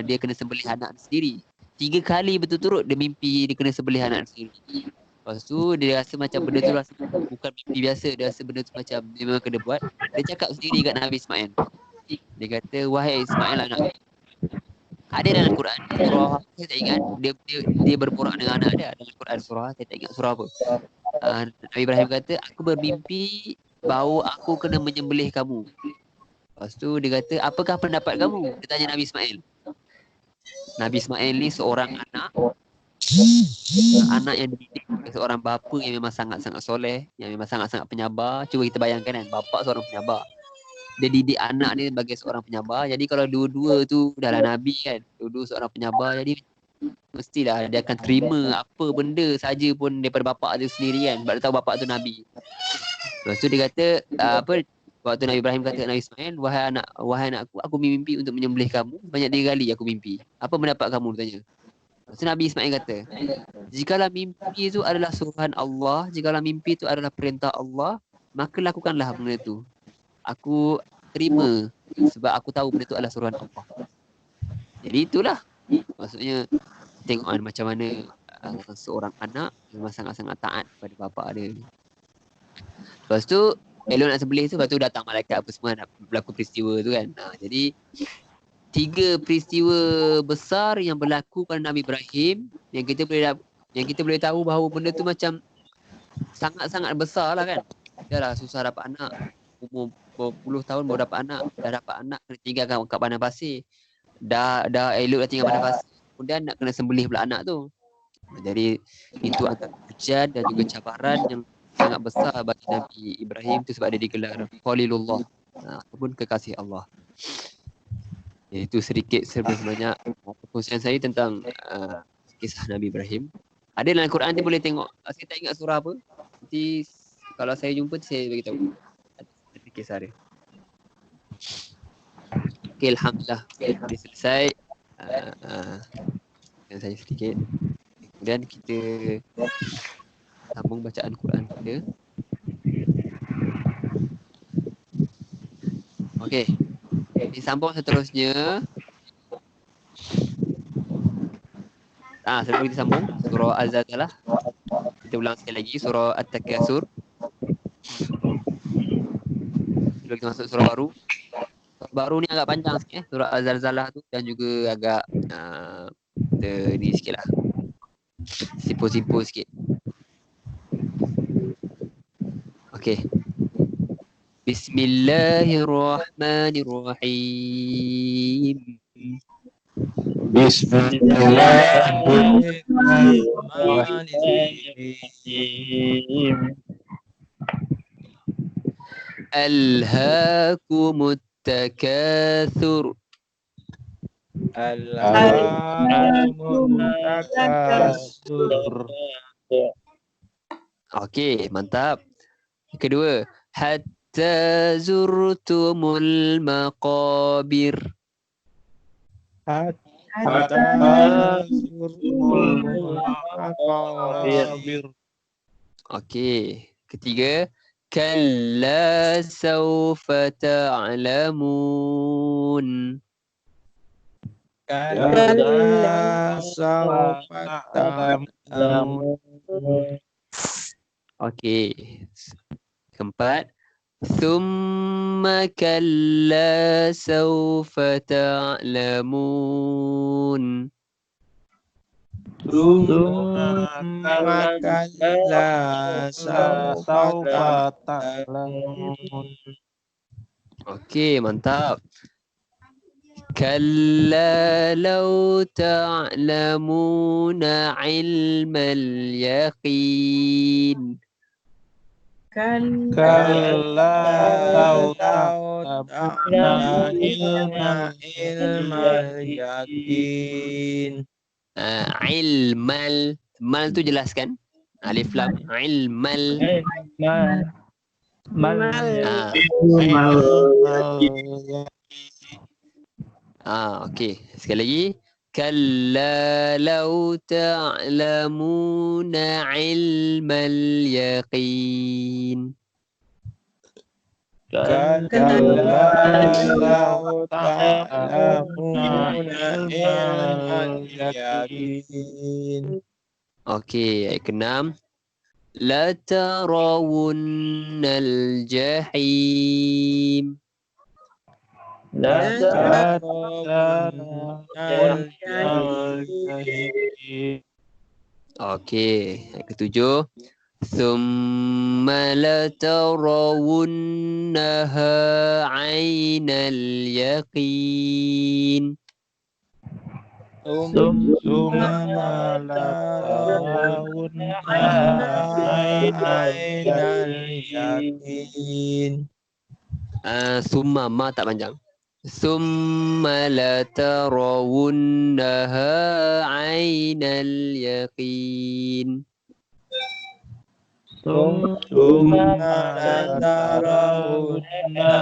dia kena sembelih anak sendiri. 3 kali berturut-turut dia mimpi dia kena sembelih anak sendiri. Lepas tu dia rasa macam benda tu rasa bukan mimpi biasa, dia rasa benda tu macam dia memang kena buat. Dia cakap sendiri kat Nabi Ismail. Dia kata, wahai Ismail anak, ada dalam Quran surah saya tak ingat, dia berborak dengan anak dia dalam Quran surah, saya tak ingat surah apa. Nabi Ibrahim kata, aku bermimpi bahawa aku kena menyembelih kamu. Lepas tu dia kata, apakah pendapat kamu? Dia tanya Nabi Ismail. Nabi Ismail ni seorang anak anak yang dididik oleh seorang bapa yang memang sangat-sangat soleh, yang memang sangat-sangat penyabar. Cuba kita bayangkan kan, bapa seorang penyabar. Dia didik anak dia sebagai seorang penyabar. Jadi kalau dua-dua tu dah lah Nabi kan, dua-dua seorang penyabar, jadi mestilah dia akan terima apa benda saja pun daripada bapak dia sendiri kan, sebab dia tahu bapak tu Nabi. Lepas tu dia kata waktu Nabi Ibrahim kata Nabi Ismail, wahai anakku, aku mimpi untuk menyembelih kamu banyak 3 kali aku mimpi. Apa pendapat kamu? Dia tanya. Lepas tu Nabi Ismail kata, jikalau mimpi itu adalah suruhan Allah, jikalau mimpi itu adalah perintah Allah, maka lakukanlah benda tu. Aku terima sebab aku tahu benda tu adalah suruhan Allah. Jadi itulah. Maksudnya tengok macam mana seorang anak memang sangat-sangat taat pada bapa dia. Lepas tu elok nak sembelih tu, lepas tu datang malaikat apa semua nak berlaku peristiwa tu kan. Jadi 3 peristiwa besar yang berlaku pada Nabi Ibrahim yang kita boleh tahu bahawa benda tu macam sangat-sangat besar lah kan. Dah lah susah dapat anak, umur berpuluh tahun baru dapat anak, dah dapat anak kena tinggalkan kat padang pasir. Dah elok dah tinggal padang pasir, kemudian nak kena sembelih pula anak tu. Jadi itu antara ujian dan juga cabaran yang sangat besar bagi Nabi Ibrahim tu, sebab dia digelar Khalilullah, ataupun kekasih Allah. Itu sedikit sebanyak perkongsian saya tentang kisah Nabi Ibrahim. Ada dalam Quran nanti boleh tengok. Saya tak ingat surah apa. Nanti kalau saya jumpa saya beritahu. Ada kisah dia. Okey, alhamdulillah. Dah selesai. Yang saya sedikit. Kemudian kita sambung bacaan Quran kita. Okey. Disambung seterusnya. Sebelum kita sambung surah Az-Zalzalah, kita ulang sekali lagi surah At-Takasur. Sebelum kita masuk surah baru. Surah baru ni agak panjang sikit surah Az-Zalzalah tu, dan juga agak ni sikit lah, simpul-simpul sikit. Okey. Bismillahirrahmanirrahim. Bismillahirrahmanirrahim. Alhaakumut takatsur. Okey, mantap. Yang kedua, hatta zurtumul maqabir. Okey, ketiga, kalla sawfa ta'lamun. Kalla sawfa ta'lamun. Okey. Keempat, thumma kalla sawfa ta'lamun. Thumma kalla sawfa ta'lamun. Okey, mantap. Kalla law ta'lamuna ilmal yaqin. Kalla law ta'lamuna ilmal yaqin. Ilmal, mal tu jelaskan. Alif lam, ilmal. Okey. Sekali lagi. Kalla law ta'lamuna ilmal yaqin. Kalla law ta'lamuna ilmal yaqin. Okey, ayat ke-6. La tarawunnal jahim. Okey, ayat ke-7. Thumma latarawunnaha 'ainal yaqin. ثم لترونها عين اليقين. Summa ma tak panjang. Summa latarawunnaha ainal yaqin. ثم لترونها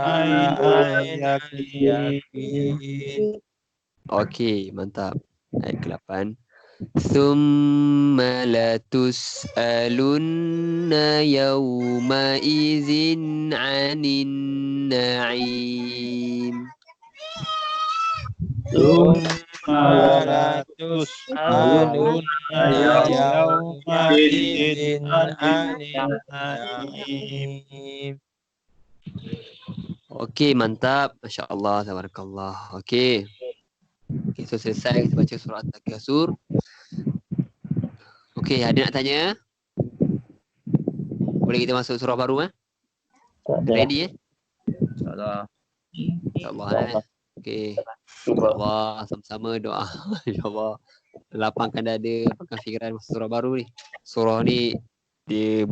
عين اليقين. Okey, mantap. Ayat ke-8. Thumma latus'alunna yawma izin 'anin na'im. ثم لتسألن يومئذ عن النعيم. Okey, mantap. Masya-Allah, tabarakallah. Okey. Okey, so selesai kita baca surah At-Takasur. Okey, ada nak tanya? Boleh kita masuk surah baru Ready InsyaAllah. InsyaAllah Okey. InsyaAllah sama-sama doa. InsyaAllah lapangkan dada, lapangkan fikiran masuk surah baru ni. Surah ni dia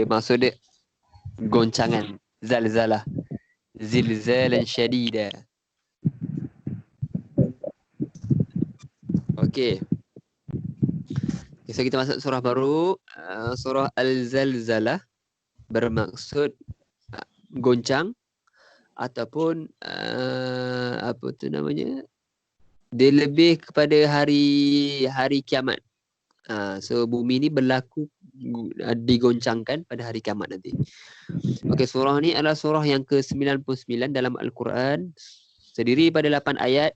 maksud dia goncangan, zalzalah. Zilzalan syadida. Okey. So kita masuk surah baru, surah Al-Zalzalah, bermaksud goncang ataupun apa tu namanya, dia lebih kepada hari kiamat. So bumi ni berlaku digoncangkan pada hari kiamat nanti. Okey, surah ni adalah surah yang ke-99 dalam Al-Quran, terdiri pada 8 ayat.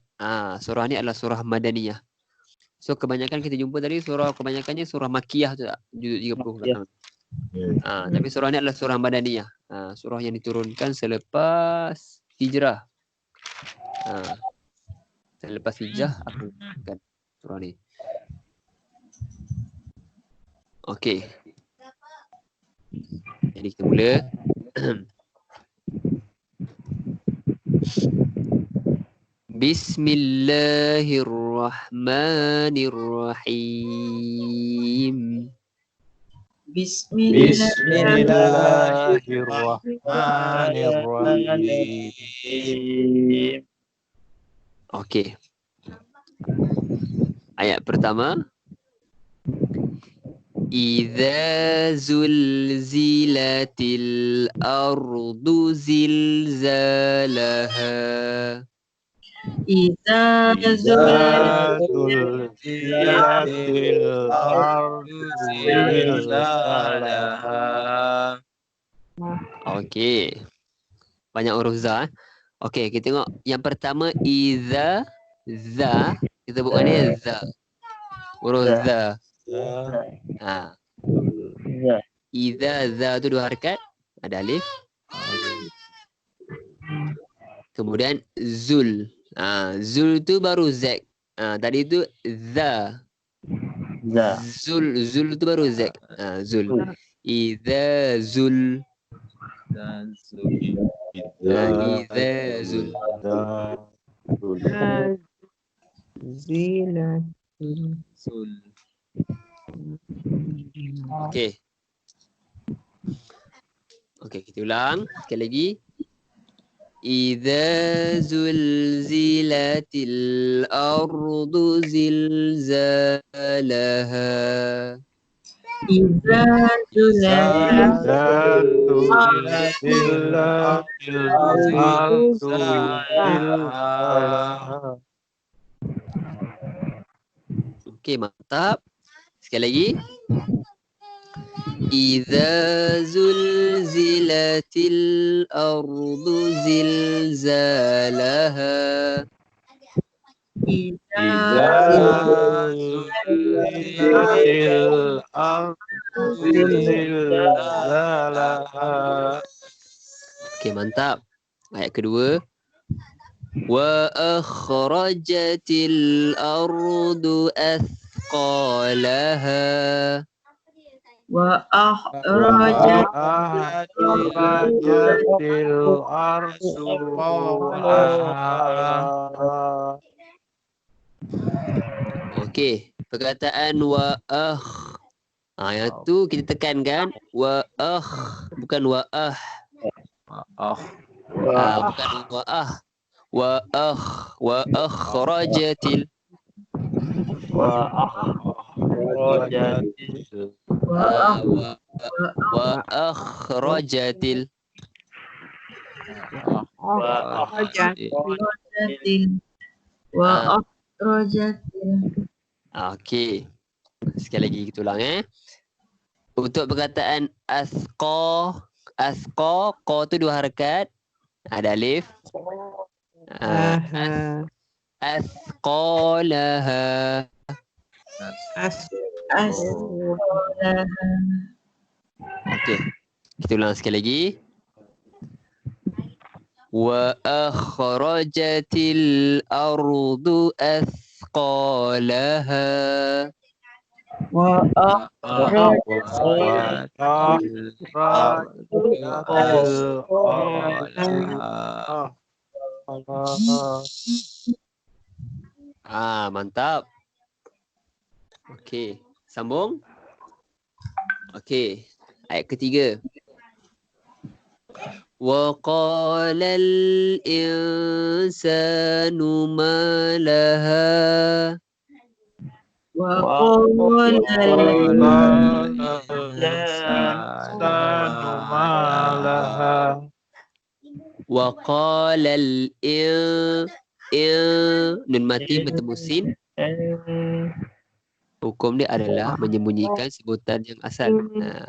Surah ni adalah surah Madaniyah. So kebanyakan kita jumpa tadi surah kebanyakannya surah Makkiyah tu tak? Juzuk 30 belakang. Tapi surah ni adalah surah Madaniyah. Surah yang diturunkan selepas hijrah. Selepas hijrah akan surah ni. Okey. Jadi kita mula. Bismillahirrahmanirrahim. Bismillahirrahmanirrahim. Okey. Ayat pertama. Idza zulzilatil ardu zilzalaha. Idza zulzilatil ardu zilzalaha. Okey. Banyak huruf za. Okey, kita tengok yang pertama idza za, kita buat ni za. Huruf za. Idza za tu 2 harakat, ada alif. Kemudian zul. Zul tu baru z. Tadi tu za. Zul tu baru z. Zul. Idza zul. Idza zul. Okey. Okey, kita ulang sekali lagi. Idza zulzilatil ardu zilzalaha. Idza zulzilatil ardu zilzalaha. Okey, mantap. Sekali lagi. Idza zulzilatil ardu zilzalaha. Idza zulzilatil ardu zilzalaha. Okey, mantap. Ayat kedua. Wa akhrajatil ardu athqalaha. wa akhrajatil ardu Okey, perkataan wa akh. Yang tu kita tekankan wa akh, bukan wa bukan wa akhrajatil Rojatil. wa akhrajatil Rojatil. Wa akhrajatil. Okey. Sekali lagi kita ulang Untuk perkataan asqa, qa tu 2 harakat. Ada alif. Asqalaha. Okey. Kita ulang sekali lagi. Wa akhrajatil ardu asqalaha. Wa Mantap. Okey, sambung. Okey, ayat ketiga. Wa qala al-insanu ma laha. wa qala Wa qala nun mati bertemu sin. Hukum dia adalah menyembunyikan sebutan yang asal.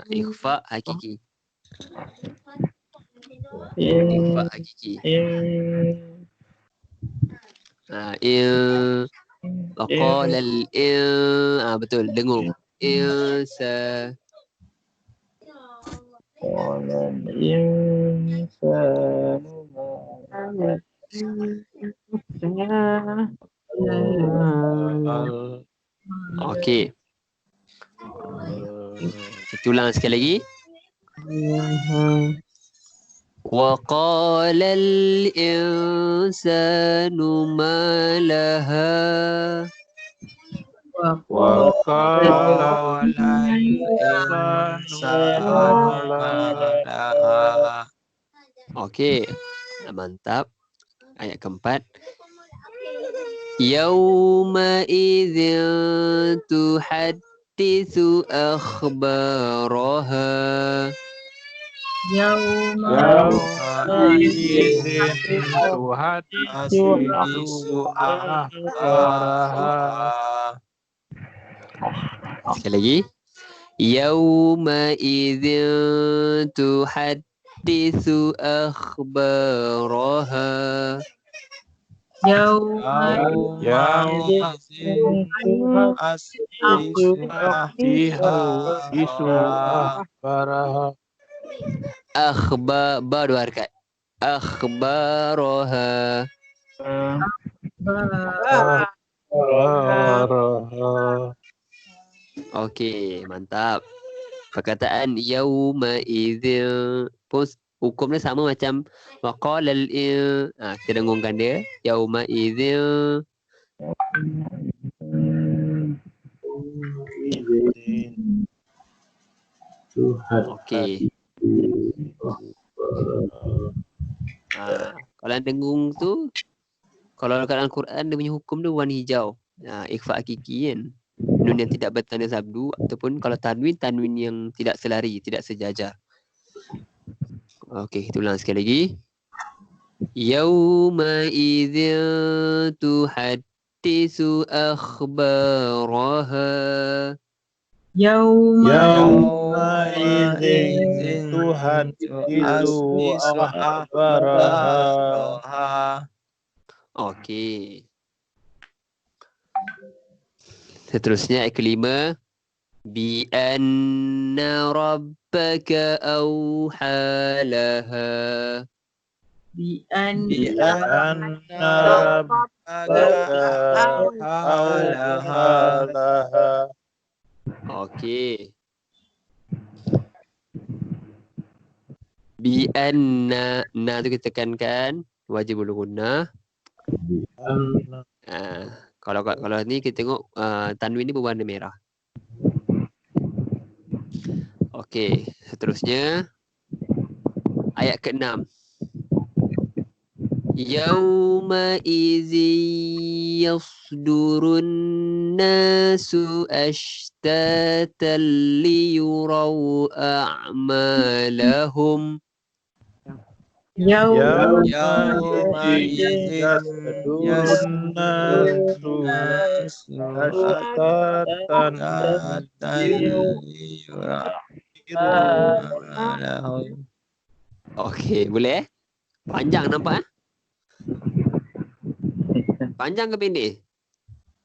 Ikhfa hakiki. Ikhfa hakiki. Wa qala betul, dengung. Insa. Okey. Kita ulang sekali lagi. Wa qala al-insanu ma laha. wa Okey. Mantap. Ayat keempat. Yauma idzin tuhaddisu akhbaraha. yauma Sekali lagi. Yauma idzin tuhaddisu akhbaraha. yauma Ba 2 harakat. Akhbaraha. Okey, mantap. Perkataan yauma idzin pun hukum dia sama macam waqala kita dengungkan dia. Yauma idzin. Okey. Kalau dengung tu, kalau dalam Al-Quran dia punya hukum dia warna hijau. Ikhfa hakiki kan. Nun yang tidak bertanda sabdu ataupun kalau tanwin yang tidak selari, tidak sejajar. Okey, kita ulang sekali lagi. Yauma idzin tuhaddisu akhbaraha. yauma idzin tuhaddisu akhbaraha. Okey. Seterusnya ayat kelima. Bi anna rabbaka awhalaha. bi an Okey. Bi anna tu kita tekankan wajib ul gunnah. Kalau ni kita tengok tanwin ni berwarna merah. Okey, seterusnya ayat ke-6. Yauma izi yasdurun nasu ashtatan liyuraw a'malahum. Yauma Yaumaizin yasdurun nasu ashtatan liyura'u. Okey, boleh Panjang nampak Panjang ke pendek?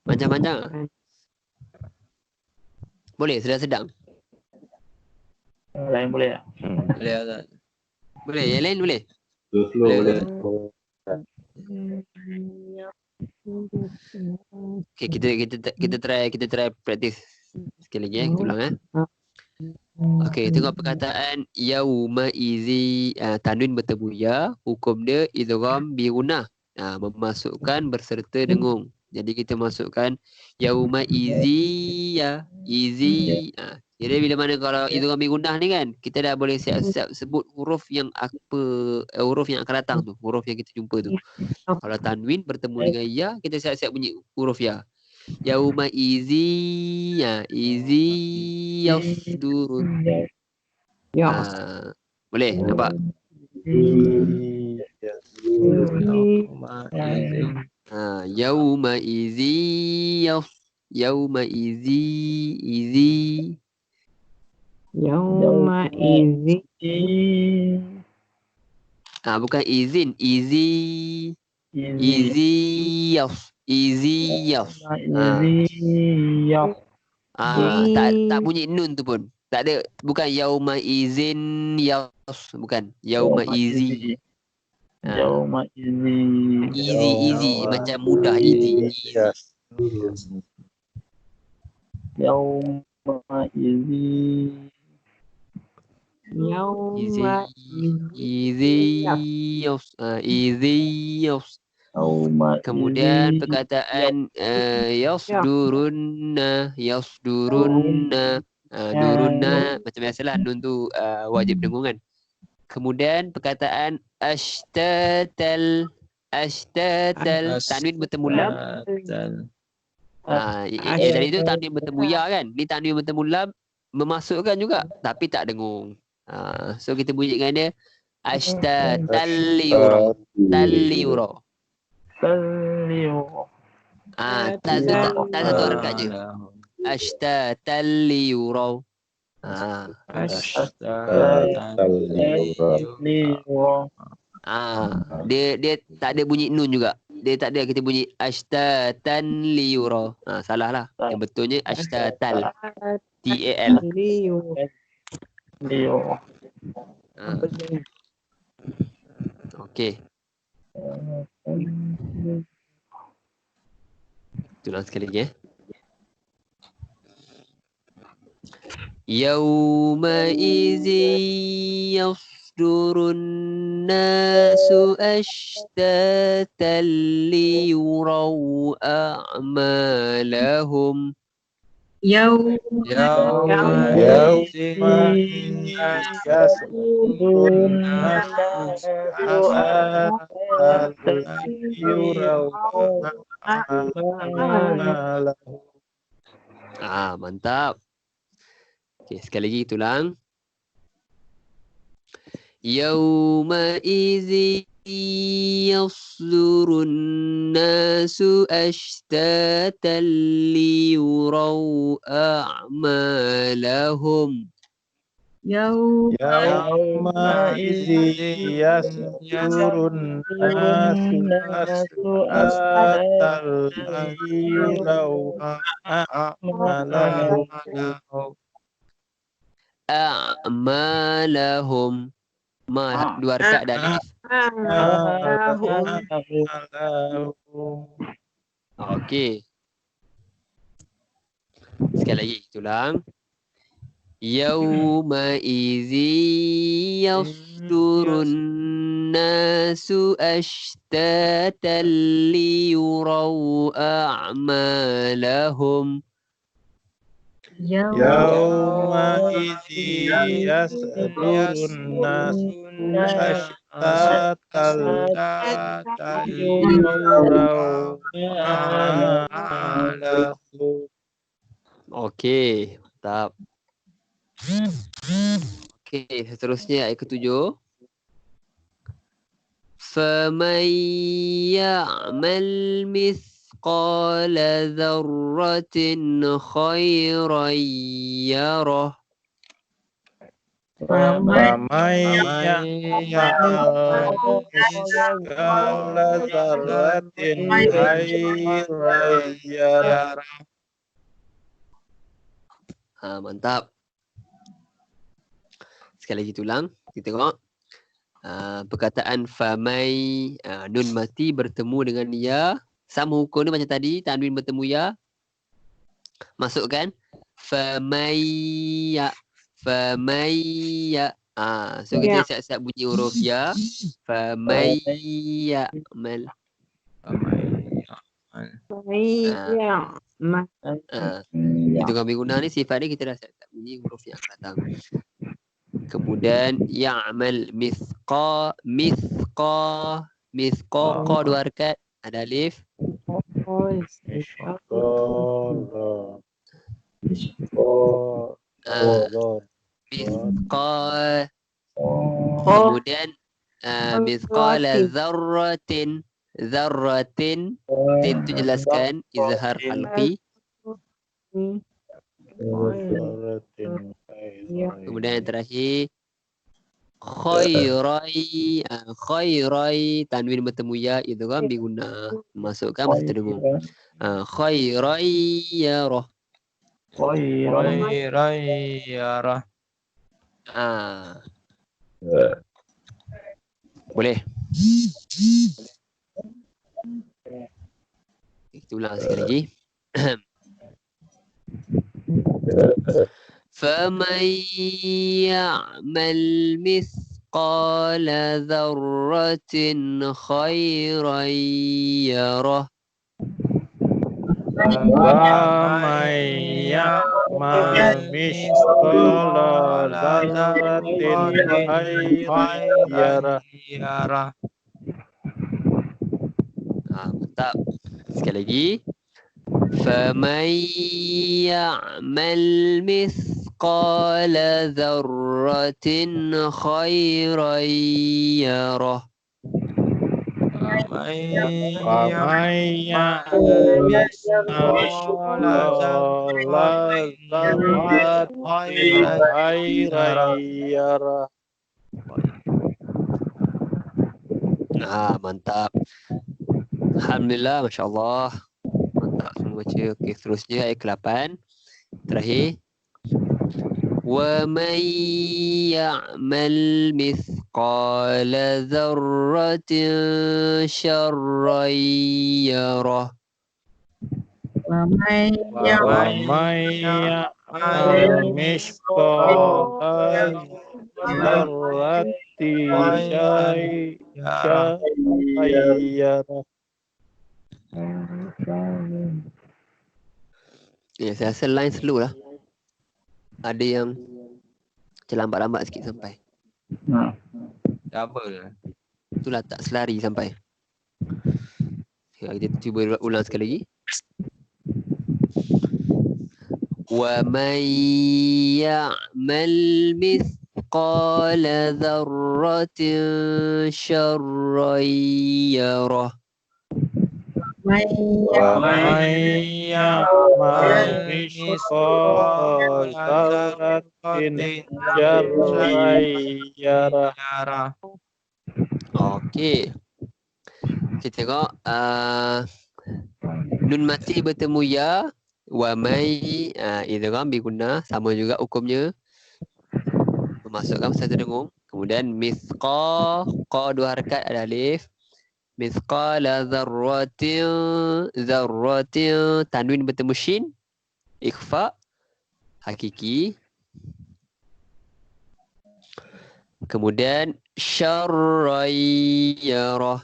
Panjang-panjang. Boleh, sedang-sedang. Lain boleh tak? Boleh Ustaz. Boleh, yang lain boleh. Boleh. Okey, kita try praktis sekali lagi kita ulang Okey, tengok perkataan yauma izi, tanwin bertemu ya, hukum dia idgham bi gunnah. Memasukkan berserta dengung. Jadi kita masukkan yauma izi ya, izi. Jadi bila mana kalau idgham bi gunnah ni kan, kita dah boleh siap-siap sebut huruf yang huruf yang akan datang tu, huruf yang kita jumpa tu. Kalau tanwin bertemu dengan ya, kita siap-siap bunyi huruf ya. Yauma izi ya, izi yasdurun. Boleh nampak? Yauma izi yauma izi Yauma izi bukan izin, izi yas. Tak bunyi nun tu pun. Tak ada, bukan yauma izin yas, bukan yauma izi. Easy macam mudah, easy. Yauma izi Yauma Easy yas. Kemudian perkataan yasdurunna durunna macam biasalah nun tu wajib dengungan. Kemudian perkataan ashtatal tanwin bertemu lam. Dari itu tanwin bertemu ya kan. Ni tanwin bertemu lam memasukkan juga tapi tak dengung. So kita bunyikan dia ashtatal liyura. Tak satu harakat je. Ashtatan liyuraw. Dia tak ada bunyi nun juga. Dia tak ada, kita bunyi ashtatan liyuraw. Salah lah. Yang betulnya ashtatal. TAL. Okey. Tulang sekali lagi Yauma izi yasdurun nasu ashtatan liyuraw a'malahum. Yauma yasdurun nasu ashtatan liyuraw a'malahum. Mantap. Okey, sekali lagi tulang. Yauma izi yasdurun nasu ashtatan liyuraw a'malahum. Yauma izi yasdurun nasu ashtatan liyuraw a'malahum. A'malahum. Dua harakat dan alif. Okey. Sekali lagi tulang. Yauma izi yahsyurun nasu ashtatan liyuraw a'malahum. يومئذ يصدر الناس أشتاتا ليروا أعمالهم. Okey, mantap. Okey, seterusnya ayat ke-7. فَمَنْ يَعْمَلْ مِثْقَالَ ذَرَّةٍ خَيْرًا يَرَهُ. فمن يعمل مثقال ذرة خيرا يره. Mantap. Sekali lagi tulang. Kita tengok. Perkataan famai, nun mati bertemu dengan ya. Sama hukum ni macam tadi. Tanwin bertemu ya. Masukkan. Famai ya. Famai ya. So kita siap-siap bunyi huruf ya. Famai ya. Mal. Itu kami guna ni sifat ni kita dah siap bunyi huruf yang akan datang. Kemudian ya'mal mithqa qa dua harakat, ada alif. Mithqa. Kemudian mithqala dzarratin. Tin tu jelaskan izhar halqi. Kemudian yang terakhir khairai tanwin bertemu ya idgham diguna masukkan masa terdengung. Khairai yarah. Boleh. Kita ulang sekali lagi. فَمَنْ يَعْمَلْ مِثْقَالَ ذَرَّةٍ خَيْرًا يَرَهُ. ومن يعمل مثقال ذرة خيرا يره. Mantap. Sekali lagi. فَمَنْ يَعْمَلْ مِثْقَالَ ذَرَّةٍ خَيْرًا يَرَهُ. ومن يعمل مثقال ذرة خيرا يره. Mantap. Alhamdulillah, Masya Allah. Mantap semua baca. Okey, seterusnya ayat ke-8. Terakhir. وَمَنْ يَعْمَلْ مِثْقَالَ ذَرَّةٍ شَرًّا يَرَهُ. ومن يعمل مثقال ذرة شيئا يره. Ya, saya rasa line slow lah. Ada yang lambat-lambat sikit sampai. Double. Itulah tak selari sampai. Kita cuba ulang sekali lagi. وَمَنْ يَعْمَلْ مِثْقَالَ ذَرَّةٍ شَرًّا يَرَهُ. ومن يعمل مثقال ذرة شرا يره. Okey. Kita tengok nun mati bertemu ya, wa mai idgham biguna sama juga hukumnya. Memasukkan satu dengung. Kemudian mithqa qa dua harakat ada alif. Mithqala dzarratin tanwin bertemu shin, ikhfa hakiki. Kemudian syarrayyarah.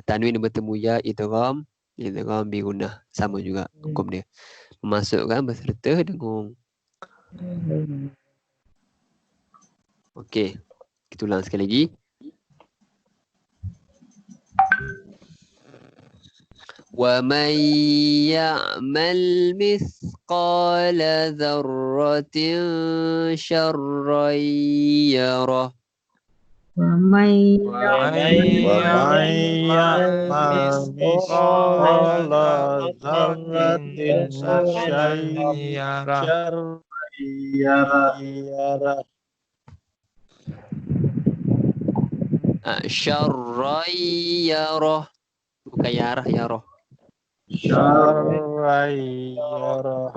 Tanwin bertemu ya idgham bi gunnah. Sama juga hukum dia. Memasukkan beserta dengung. Okey. Kita ulang sekali lagi. Wa man ya'mal mithqala dzarratin syarran yarah. ومن ومن يعمل مثقال ذرة شرا يره Syarran yarah. Bukan yarah, yarah. شرا يره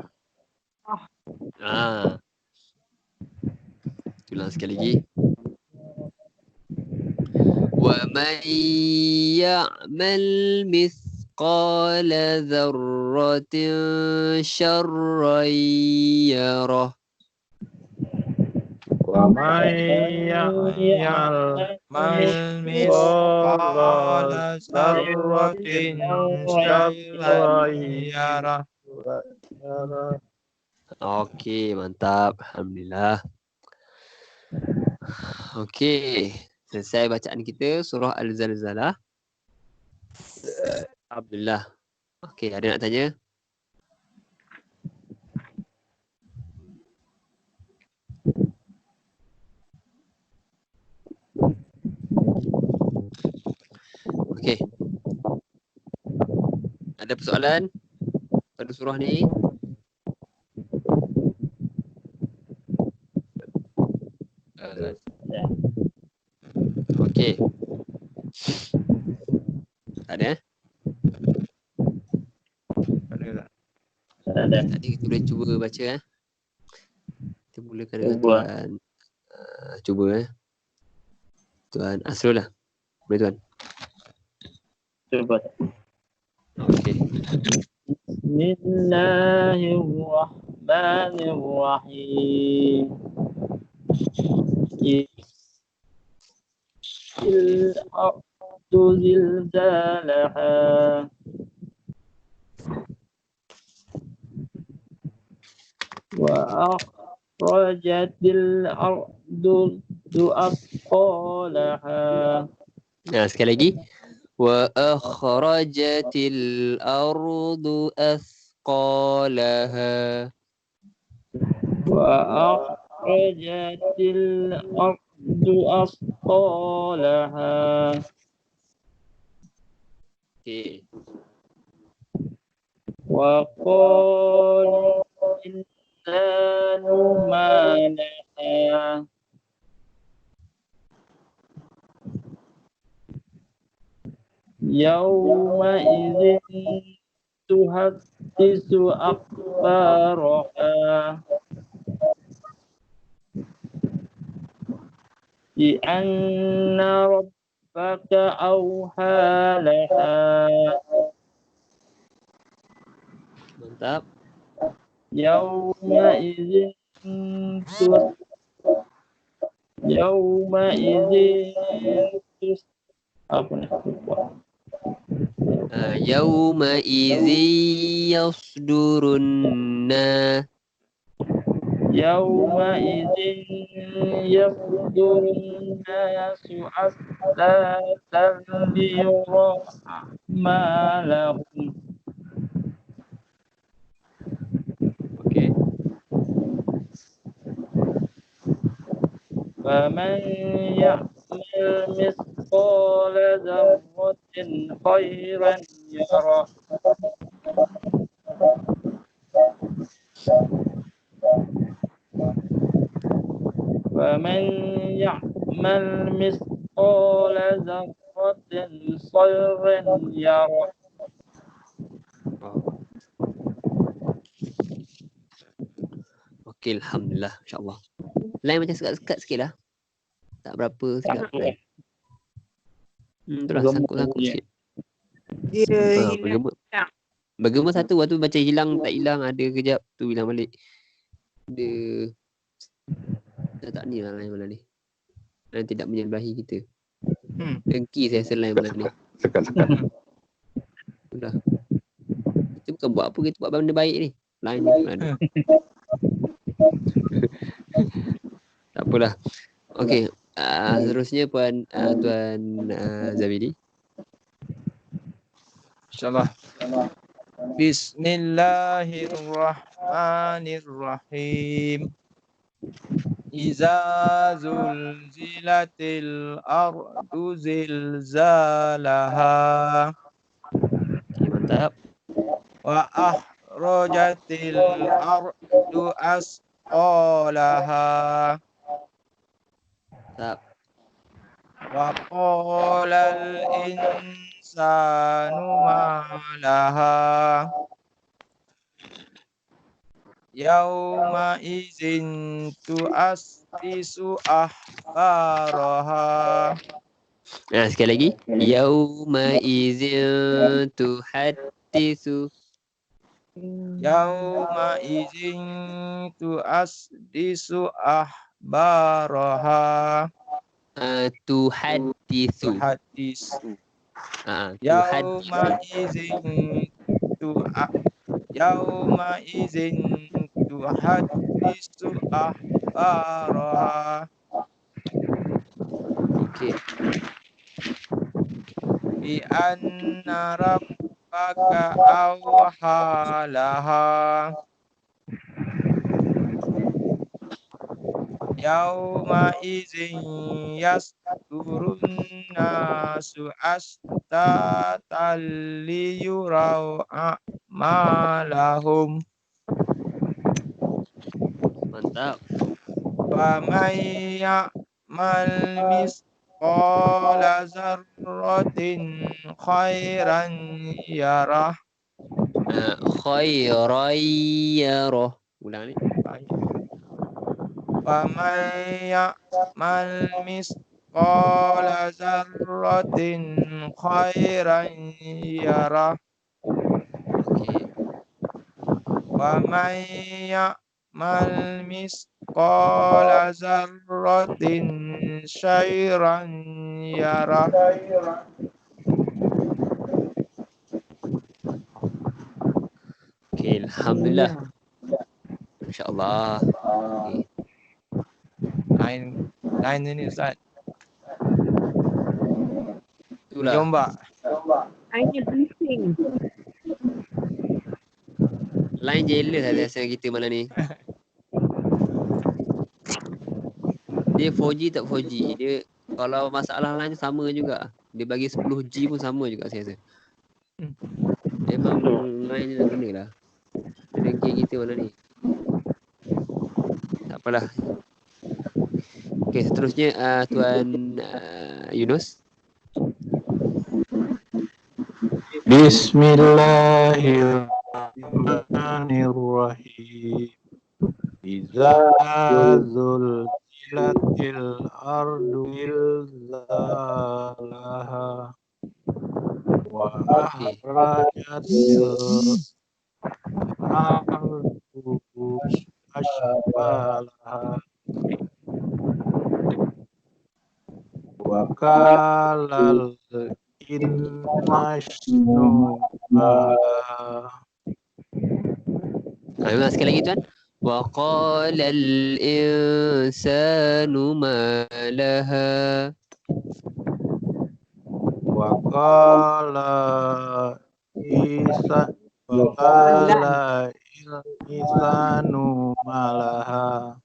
Ulang sekali lagi. Wa man ya'mal mithqala dzarratin syarran yarah. ومن يعمل مثقال ذرة شرا يره Okey, mantap. Alhamdulillah. Okey, selesai bacaan kita surah Al-Zalzalah. Alhamdulillah. Okey, ada nak tanya? Okey. Ada persoalan pada surah ni? Okey. Tak ada? Tadi kita boleh cuba baca Kita mulakan dengan Tuan. Cuba Tuan Asrul lah. Boleh Tuan? Cuba. Okey. Bismillahirrahmanirrahim. Al-ardu zilzalaha wa akhrajatil ardu asqalaha. Sekali lagi. Wa akhrajatil ardu asqalaha. Wa akhrajatil ardu asqalaha. Okey. Wa qala insanu ma laha. Yawma idzin tuhaddisu akhbaraha bi anna rabbaka awha laha. Mantap. Yawma idzin apa nih? Yawma idzi yasdurun nas. Yawma idzin yafdurun nasu asdatan liyura ma lahum. Okey. Faman ya'mal mithqala dzarratin khairan yarah. Faman ya'mal mithqala dzarratin khairan yarah. Okey, alhamdulillah, insya-Allah. Lain macam sekat-sekat sikitlah. Tak berapa sedap. Itulah sangkut-sangkut sikit. Bergema. Bergema satu, waktu macam hilang tak hilang, ada kejap tu hilang balik. Dia tak ni lah lain malam ni. dan tidak menyembelahi kita. Hmm. Dengki saya selain malam ni. Sekat-sekat. Sudah. Kita bukan buat apa, kita buat benda baik ni. Lain je pula ni. Tak apalah. Okey. Seterusnya Tuan Zabidi. InsyaAllah. Bismillahirrahmanirrahim. Iza zulzilatil ardu zilzalaha Okay, mantap. wa akhrajatil ardu asqalaha Mantap. wa qalal insanu ma laha yauma izin tu'assisu ahbaraha Sekali lagi. Yauma izin tuhaddisu. yauma izin tu'assisu ahbaraha Tuhaddisu. tuhaddisu Tuhaddisu. yauma izin tuhaddisu ahbaraha Okey. bi anna rabbaka awhalaha yauma izin yasdurun nasu astatan liyuraw a'malahum Mantap. faman ya'mal misqala zarratin khairan yarah Khairayyarah. Ulang ni. faman ya'mal misqala zarratin khairan yarah Okey. waman ya'mal misqala zarratin syairan yarah Okey, alhamdulillah. Masya-Allah. Okey. lain ni Ustaz. Itulah. Jombak. Hanya briefing. Line jealous lah rasa kita malam ni. Dia 4G tak 4G. Dia kalau masalah line sama juga. Dia bagi 10G pun sama juga saya rasa. Memang line ni dah kena lah. Dia dengki kita malam ni. Tak apalah. Okey, seterusnya Tuan Yunus. Bismillahirrahmanirrahim. Iza zulzilatil ardu zilzalaha wa akhrajatil ardu ashqalaha wa qalal innasnu Ulang sekali lagi Tuan. Wa qala al-insanu ma laha. wa qala insanu malaha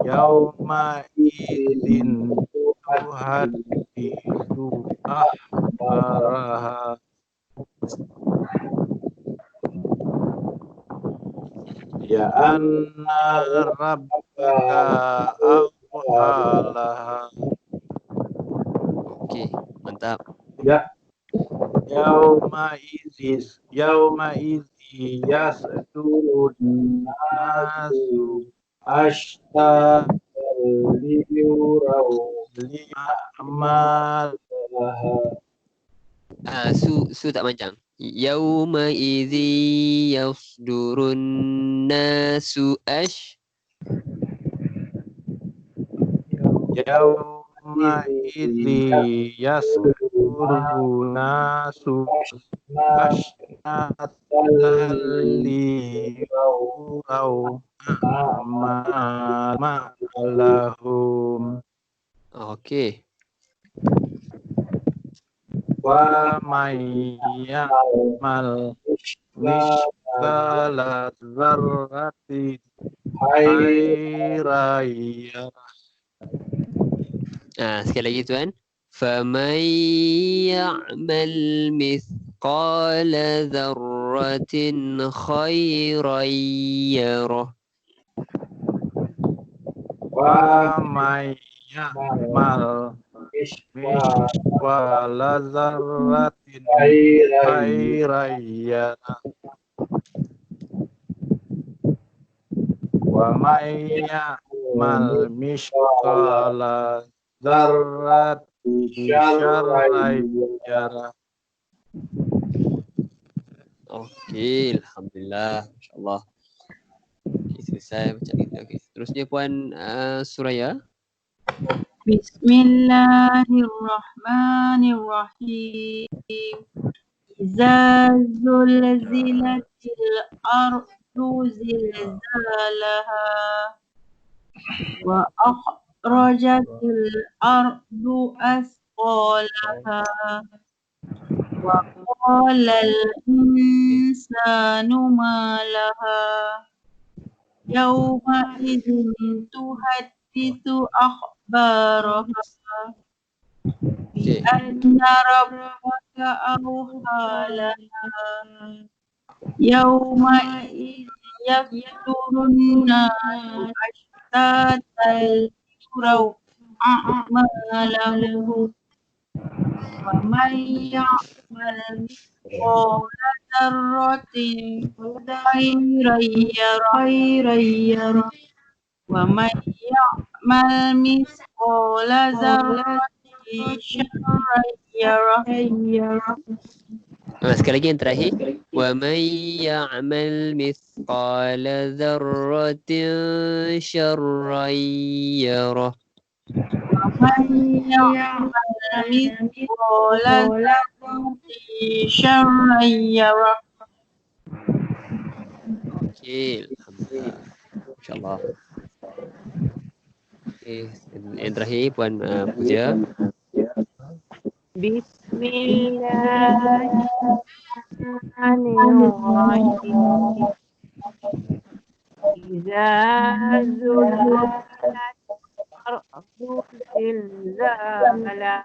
yauma idzin tuhaddisu akhbaraha ya anna rabbaka awhalaha Okey, mantap. yauma idzi yasdurun nasu ashta liyuraw li'amalaha Su tak panjang. Yawma'idzi yasdurun nasu Yauma idzi yasduru nasu ashnatan liyurau a'malahum Okey. wa may ya'mal mithqala dzarratin khairan yarah. Sekali lagi tuan. Faman ya'mal mithqala dzarratin khairan yarah. Wa may ya'mal mithqala dzarratin khairan yarah. Wa may ya'mal mithqala dzarratin syarran yarah. Okey, alhamdulillah, masya-Allah. Okay, selesai macam itu. Okay. Terusnya Puan Suraya. Bismillahirrahmanirrahim. Iza zulzilatil ardu zilzalaha wa akhrajatil ardu asqalaha wa qalal insanu ma laha yawma idzin tuhaddithu akhbaraha bi anna rabbaka awha laha yawma idzin yasdurun nasu ashtatan yurau a'malahum wa man ya'mal mithqala dzarratin khairan yarah wa man ya'mal mithqala dzarratin syarran yarah. Sekali lagi yang terakhir. Wa may ya'mal mithqala dzarratin syarran yarah. Wa man ya'mal mithqala dzarratin syarran yarah. Okey, alhamdulillah. Masya-Allah. Okey, yang terakhir Puan Putia. Bismillahirrahmanirrahim. Iza zulzilat ardu zilzalaha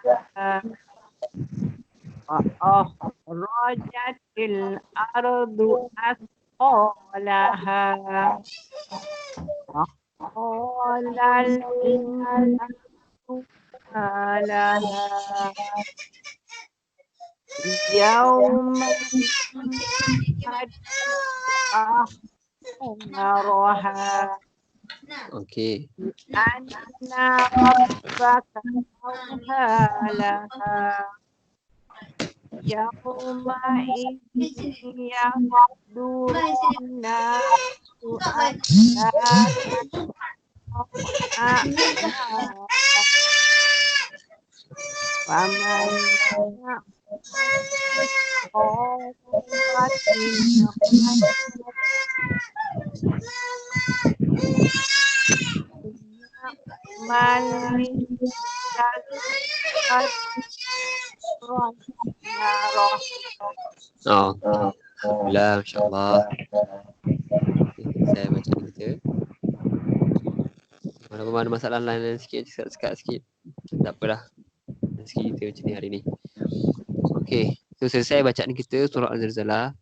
wa akhrajatil ardu asqalaha wa qalal insanu ma laha yawma akhbaraha Okey. anna rabbaka awha laha yawma idzin yahdurun nasu ashtatan a'malahum wa man Alhamdulillah, masya-Allah. Saya baca kita. Walaupun ada masalah lain sikit, sekat sikit. Tak apalah. Rezeki kita macam ni hari ni. Okey, so selesai bacaan kita surah Al-Zalzalah.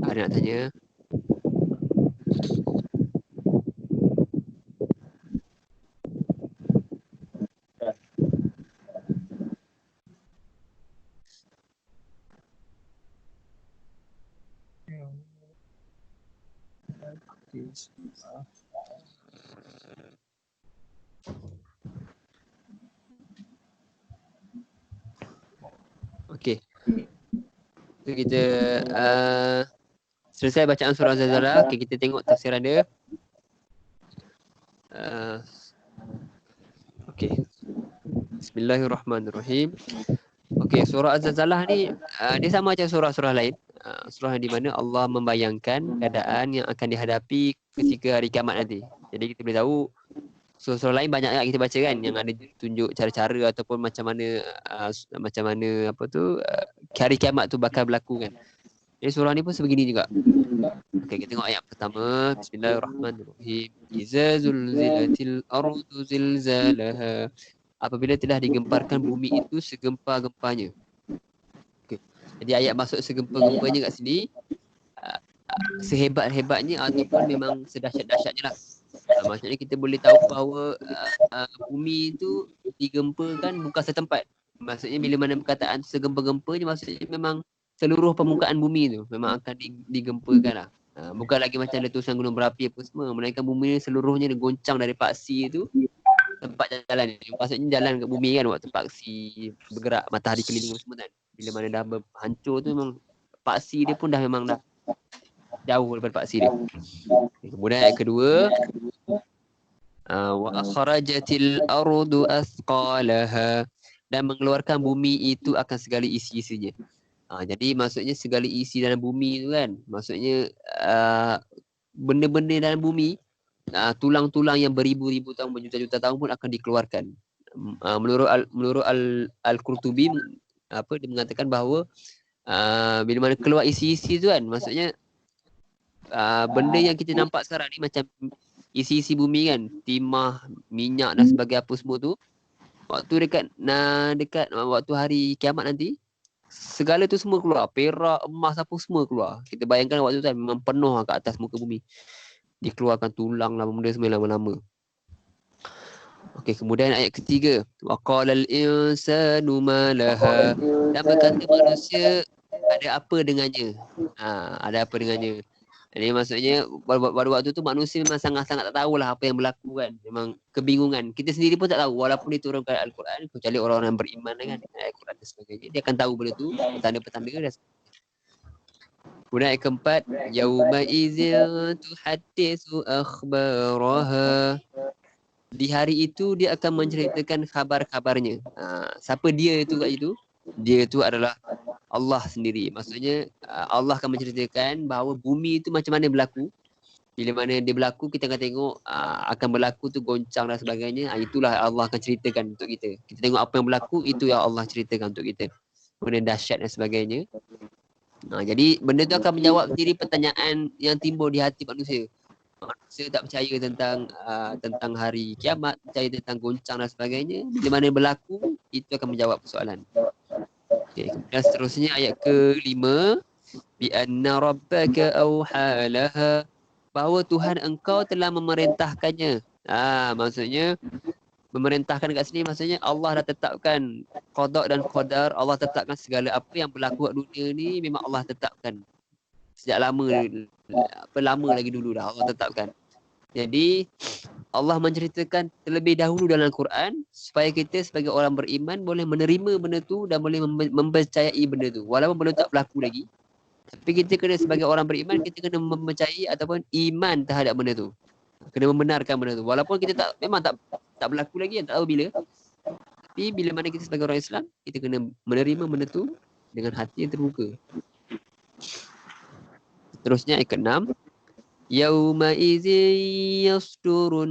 Ada nak tanya? Okey. So kita selesai bacaan surah Zalzalah. Okay, kita tengok tafsiran dia. Okay. Bismillahirrahmanirrahim. Okay, surah Az-Zalzalah ni dia sama macam surah-surah lain. Surah di mana Allah membayangkan keadaan yang akan dihadapi ketika hari kiamat nanti. Jadi kita boleh tahu surah-surah lain banyak yang kita baca kan, yang ada tunjuk cara-cara ataupun macam mana apa tu hari kiamat tu bakal berlaku kan. Jadi surah ni pun sebegini juga. Okay, kita tengok ayat pertama. Bismillahirrahmanirrahim. Iza zulzilatil ardu zilzalaha. Apabila telah digemparkan bumi itu segempa-gempanya. Okay. Jadi ayat masuk segempa-gempanya kat sini sehebat-hebatnya ataupun memang sedahsyat-dahsyatnya lah. Maksudnya kita boleh tahu bahawa bumi itu digempakan bukan setempat. Maksudnya bila mana perkataan segempa-gempanya maksudnya memang seluruh permukaan bumi tu memang akan digempakan lah. Bukan lagi macam letusan gunung berapi apa semua. Melainkan bumi ni seluruhnya digoncang dari paksi tu tempat jalan ni. Maksudnya jalan kat bumi kan waktu paksi bergerak, matahari keliling semua kan. Bila mana dah hancur tu memang paksi dia pun dah memang dah jauh daripada paksi dia. Kemudian ayat kedua, wa akhrajatil ardu athqalaha, dan mengeluarkan bumi itu akan segala isi-isinya. Jadi maksudnya segala isi dalam bumi tu kan, maksudnya benda-benda dalam bumi, tulang-tulang yang beribu-ribu tahun, berjuta-juta tahun pun akan dikeluarkan. Menurut Al-Qurtubi dia mengatakan bahawa bila mana keluar isi-isi tu kan, maksudnya benda yang kita nampak sekarang ni macam isi-isi bumi kan, timah, minyak dan sebagainya apa semua tu, waktu dekat waktu hari kiamat nanti, segala tu semua keluar, perak, emas apa semua keluar. Kita bayangkan waktu tu kan memang penuh kat atas muka bumi. Dikeluarkan tulang lah, benda semua lama-lama. Okey, kemudian ayat ketiga, wa qalal insanu ma laha, dan berkata manusia ada apa dengannya. Ada apa dengannya. Jadi maksudnya pada waktu tu manusia memang sangat-sangat tak tahulah apa yang berlaku kan. Memang kebingungan. Kita sendiri pun tak tahu walaupun diturunkan Al-Quran, kecuali orang-orang yang beriman kan, Al-Quran dan sebagainya. Dia akan tahu benda tu, petanda-petanda dan kemudian ayat keempat, yauma idzin tuhadditsu akhbaraha. Di hari itu dia akan menceritakan khabar-khabarnya. Siapa dia itu kat itu? Dia itu adalah Allah sendiri. Maksudnya Allah akan menceritakan bahawa bumi itu macam mana berlaku. Bila mana dia berlaku, kita akan tengok akan berlaku tu goncang dan sebagainya. Itulah Allah akan ceritakan untuk kita. Kita tengok apa yang berlaku, itu yang Allah ceritakan untuk kita. Kemudian dahsyat dan sebagainya. Jadi benda tu akan menjawab sendiri pertanyaan yang timbul di hati manusia. Manusia tak percaya tentang hari kiamat, percaya tentang goncang dan sebagainya. Bila mana berlaku, itu akan menjawab persoalan. Okay. Dan seterusnya ayat ke-5, bi anna rabbaka awhalaha, bahawa Tuhan engkau telah memerintahkannya. Maksudnya memerintahkan kat sini maksudnya Allah dah tetapkan qada dan qadar. Allah tetapkan segala apa yang berlaku kat dunia ni memang Allah tetapkan. Sejak lama lagi dulu dah Allah tetapkan. Jadi Allah menceritakan terlebih dahulu dalam Al-Quran supaya kita sebagai orang beriman boleh menerima benda tu dan boleh mempercayai benda tu walaupun benda tak berlaku lagi. Tapi kita kena sebagai orang beriman, kita kena mempercayai ataupun iman terhadap benda tu. Kena membenarkan benda tu walaupun kita memang tak berlaku lagi, tak tahu bila. Tapi bila mana kita sebagai orang Islam, kita kena menerima benda tu dengan hati yang terbuka. Terusnya ayat ke-6, yauma idzin yasdurun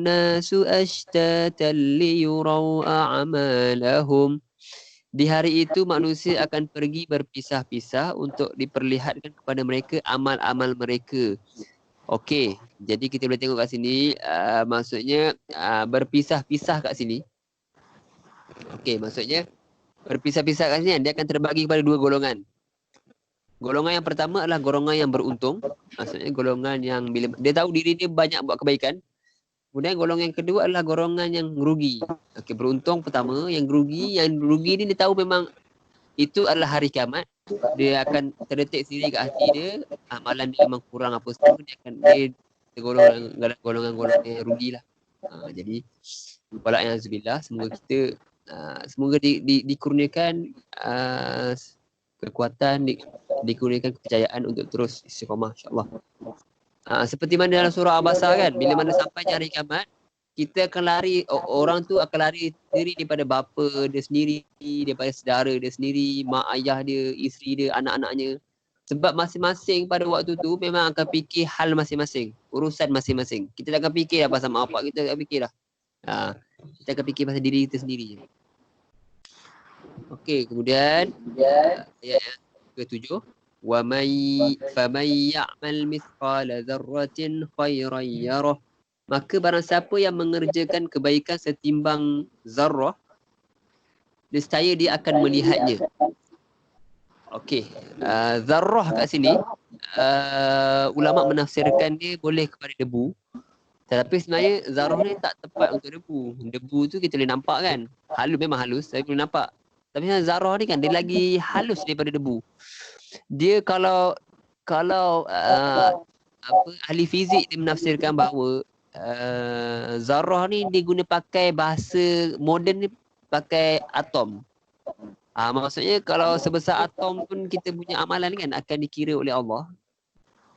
nasu ashtatan liyurau a'malahum. Di hari itu manusia akan pergi berpisah-pisah untuk diperlihatkan kepada mereka amal-amal mereka. Okey, jadi kita boleh tengok kat sini maksudnya berpisah-pisah kat sini. Okey, maksudnya berpisah-pisah kat sini dia akan terbagi kepada dua golongan. Golongan yang pertama adalah golongan yang beruntung. Maksudnya golongan yang bila dia tahu diri dia banyak buat kebaikan. Kemudian golongan yang kedua adalah golongan yang rugi. Okey, beruntung pertama, yang rugi ni dia tahu memang itu adalah hari kiamat. Dia akan terdetik sendiri kat hati dia, amalan dia memang kurang apa semua, dia akan golongan yang rugilah. Jadi wala'iyazbillah, semoga kita semoga dikurniakan kekuatan, dikurniakan kepercayaan untuk terus istiqamah insya-Allah. Seperti mana dalam surah Abasa kan, bila mana sampainya hari kiamat, kita akan lari, orang tu akan lari sendiri daripada bapa dia sendiri, daripada saudara dia sendiri, mak ayah dia, isteri dia, anak-anaknya. Sebab masing-masing pada waktu tu memang akan fikir hal masing-masing, urusan masing-masing. Kita tak akan fikir pasal mak bapak kita, tak fikir lah. Kita akan fikir pasal diri kita sendiri. Okey, kemudian ayat yang ke-7, wa may ya'mal mithqala dzarratin khairan yarah. Maka barang siapa yang mengerjakan kebaikan setimbang zarrah, nescaya dia akan melihatnya. Okey, zarrah kat sini ulama menafsirkan dia boleh kepada debu. Tetapi sebenarnya zarrah ni tak tepat untuk debu. Debu tu kita boleh nampak kan. Halus, memang halus, tapi boleh nampak. Tapi zarrah ni kan dia lagi halus daripada debu. Dia kalau ahli fizik dia menafsirkan bahawa zarrah ni dia guna pakai bahasa moden ni, pakai atom. Maksudnya kalau sebesar atom pun kita punya amalan kan akan dikira oleh Allah.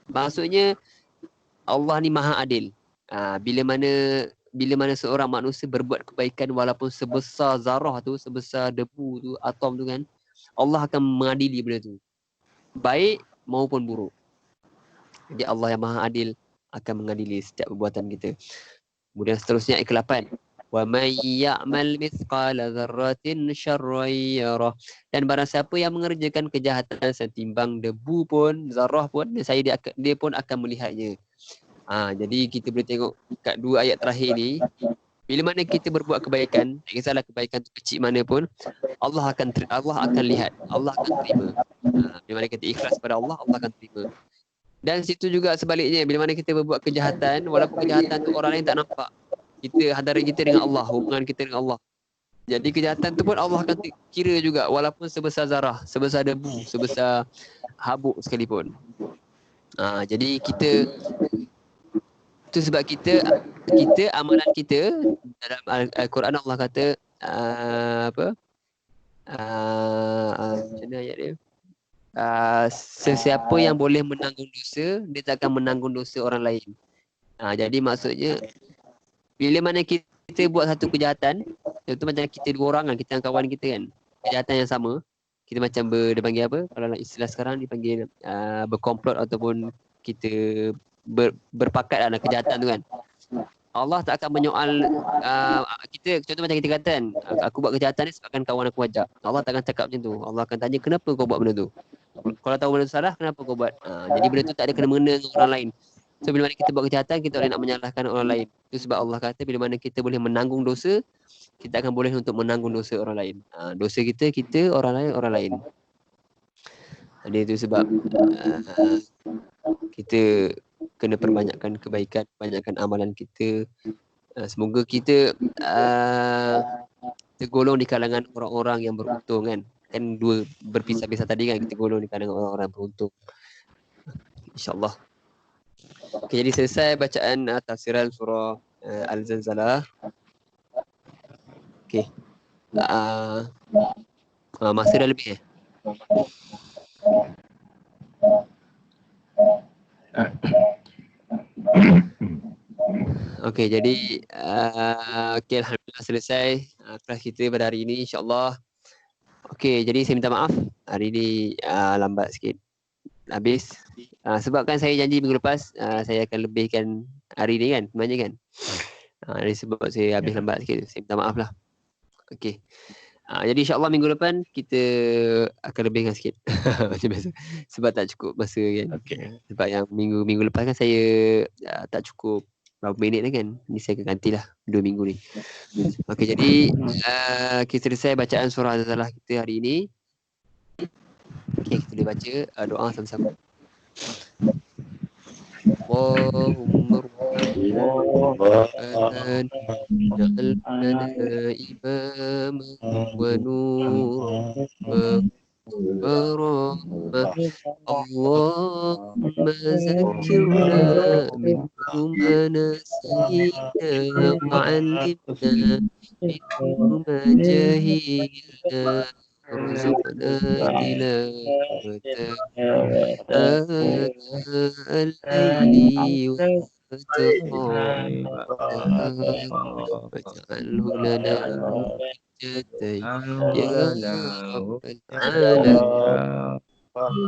Maksudnya Allah ni maha adil. Bila mana seorang manusia berbuat kebaikan walaupun sebesar zarrah tu, sebesar debu tu, atom tu kan, Allah akan mengadili benda tu, baik maupun buruk. Jadi Allah yang maha adil akan mengadili setiap perbuatan kita. Kemudian seterusnya ayat ke-8, wa may ya'mal mithqala dzarratin syarran yarah. Dan barang siapa yang mengerjakan kejahatan setimbang debu pun, zarrah pun, dia pun akan melihatnya. Jadi kita boleh tengok kat dua ayat terakhir ni, bila mana kita berbuat kebaikan, tak kisahlah kebaikan tu kecil mana pun, Allah akan lihat, Allah akan terima. Bila mana kita ikhlas pada Allah, Allah akan terima. Dan situ juga sebaliknya, bila mana kita berbuat kejahatan, walaupun kejahatan tu orang lain tak nampak, kita hadara kita dengan Allah, hubungan kita dengan Allah. Jadi kejahatan tu pun Allah akan kira juga, walaupun sebesar zarah, sebesar debu, sebesar habuk sekalipun. Jadi kita, itu sebab kita amalan kita dalam Al-Quran Allah kata macam mana ayat dia? Sesiapa yang boleh menanggung dosa, dia tak akan menanggung dosa orang lain. Jadi maksudnya bila mana kita buat satu kejahatan, contoh macam kita dua orang kan, kita dengan kawan kita kan, kejahatan yang sama, kita macam dia panggil apa? Kalau istilah sekarang dipanggil berkomplot ataupun kita berpakat dalam kejahatan tu kan. Allah tak akan menyoal kita, contoh macam kita kata kan, aku buat kejahatan ni sebabkan kawan aku ajak. Allah tak akan cakap macam tu. Allah akan tanya kenapa kau buat benda tu. Kalau tahu benda tu salah, kenapa kau buat? Jadi benda tu tak ada kena-mengena dengan orang lain. So bila mana kita buat kejahatan, kita boleh nak menyalahkan orang lain. Itu sebab Allah kata bila mana kita boleh menanggung dosa, kita akan boleh untuk menanggung dosa orang lain. Dosa kita, orang lain. Jadi itu sebab kita kena perbanyakkan kebaikan, perbanyakkan amalan kita. Semoga kita tergolong di kalangan orang-orang yang beruntung kan. Kan dua berpisah-pisah tadi kan, kita golong di kalangan orang-orang beruntung. InsyaAllah. Okay, jadi selesai bacaan tafsiran surah Al-Zalzalah. Okay. Masa dah lebih Okey, jadi okey, alhamdulillah selesai kelas kita pada hari ini insya-Allah. Okey, jadi saya minta maaf hari ini lambat sikit habis. Sebab kan saya janji minggu lepas saya akan lebihkan hari ni kan, sebenarnya kan. Jadi sebab saya habis lambat sikit, saya minta maaf lah. Okey. Jadi insya-Allah minggu depan kita akan lebihkan sikit. Macam biasa. Sebab tak cukup masa kan. Okey. Sebab yang minggu lepas kan saya tak cukup berapa minit lah kan. Ni saya akan gantilah 2 minggu ni. Okey, jadi kita selesai bacaan surah Al-Zalzalah kita hari ini. Okey, kita boleh baca doa sama-sama. Allahumma rabbana ja'al lana imaman wa nuran wa rahmah. Allahumma zakkirna minhu ma nasina wa 'allimna minhu ma jahilna وارزقنا تلاوته آناء الليل وأطراف واجعله لنا حجة يا رب العالمين.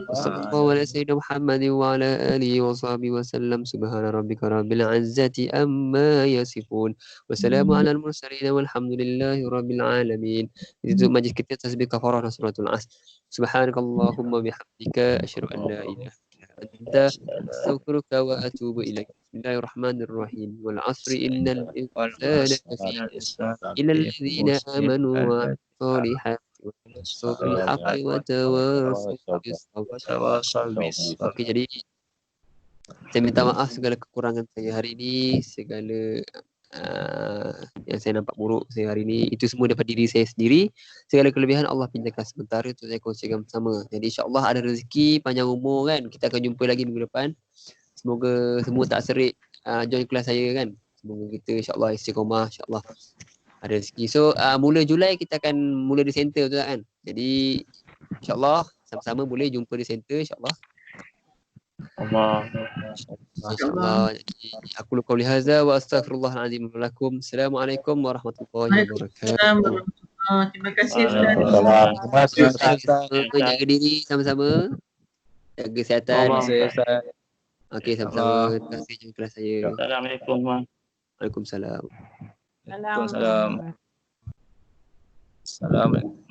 وصلى الله على سيدنا محمد وعلى آله وصحبه وسلم. سبحان ربك رب العزة أما يصفون وسلام على المرسلين والحمد لله رب العالمين. Itu majlis kita tasbih kafarah dan suratul Asr. Subhanakallahumma bihamdika asyhadu an la ilaha illa anta astaghfiruka wa atubu ilaik. Bismillahirrahmanirrahim. Wal 'asri innal insana lafi illa alladhina amanu wa 'amilus solihati وتواصوا بالحق وتواصوا بالصبر. Okey, jadi saya minta maaf segala kekurangan saya hari ini, segala yang saya nampak buruk saya hari ini, itu semua daripada diri saya sendiri. Segala kelebihan Allah pinjamkan sementara untuk saya kongsikan bersama. Jadi insya-Allah ada rezeki panjang umur kan, kita akan jumpa lagi minggu depan. Semoga semua tak serik join kelas saya kan. Semoga kita insya-Allah istiqamah, insya-Allah ada rezeki. So mula Julai kita akan mula di center tu kan. Jadi insya-Allah sama-sama boleh jumpa di center insya-Allah. InsyaAllah. Aku qauli hadza wa astaghfirullahalazim lakum. Assalamualaikum warahmatullahi wabarakatuh. Terima kasih Terima Ustaz. kasih Ustaz. Jaga diri sama-sama. Jaga kesihatan. Okey, sama-sama. Terima kasih jumpa kelas saya. Assalamualaikum. Waalaikumsalam. Waalaikumsalam. Assalamualaikum.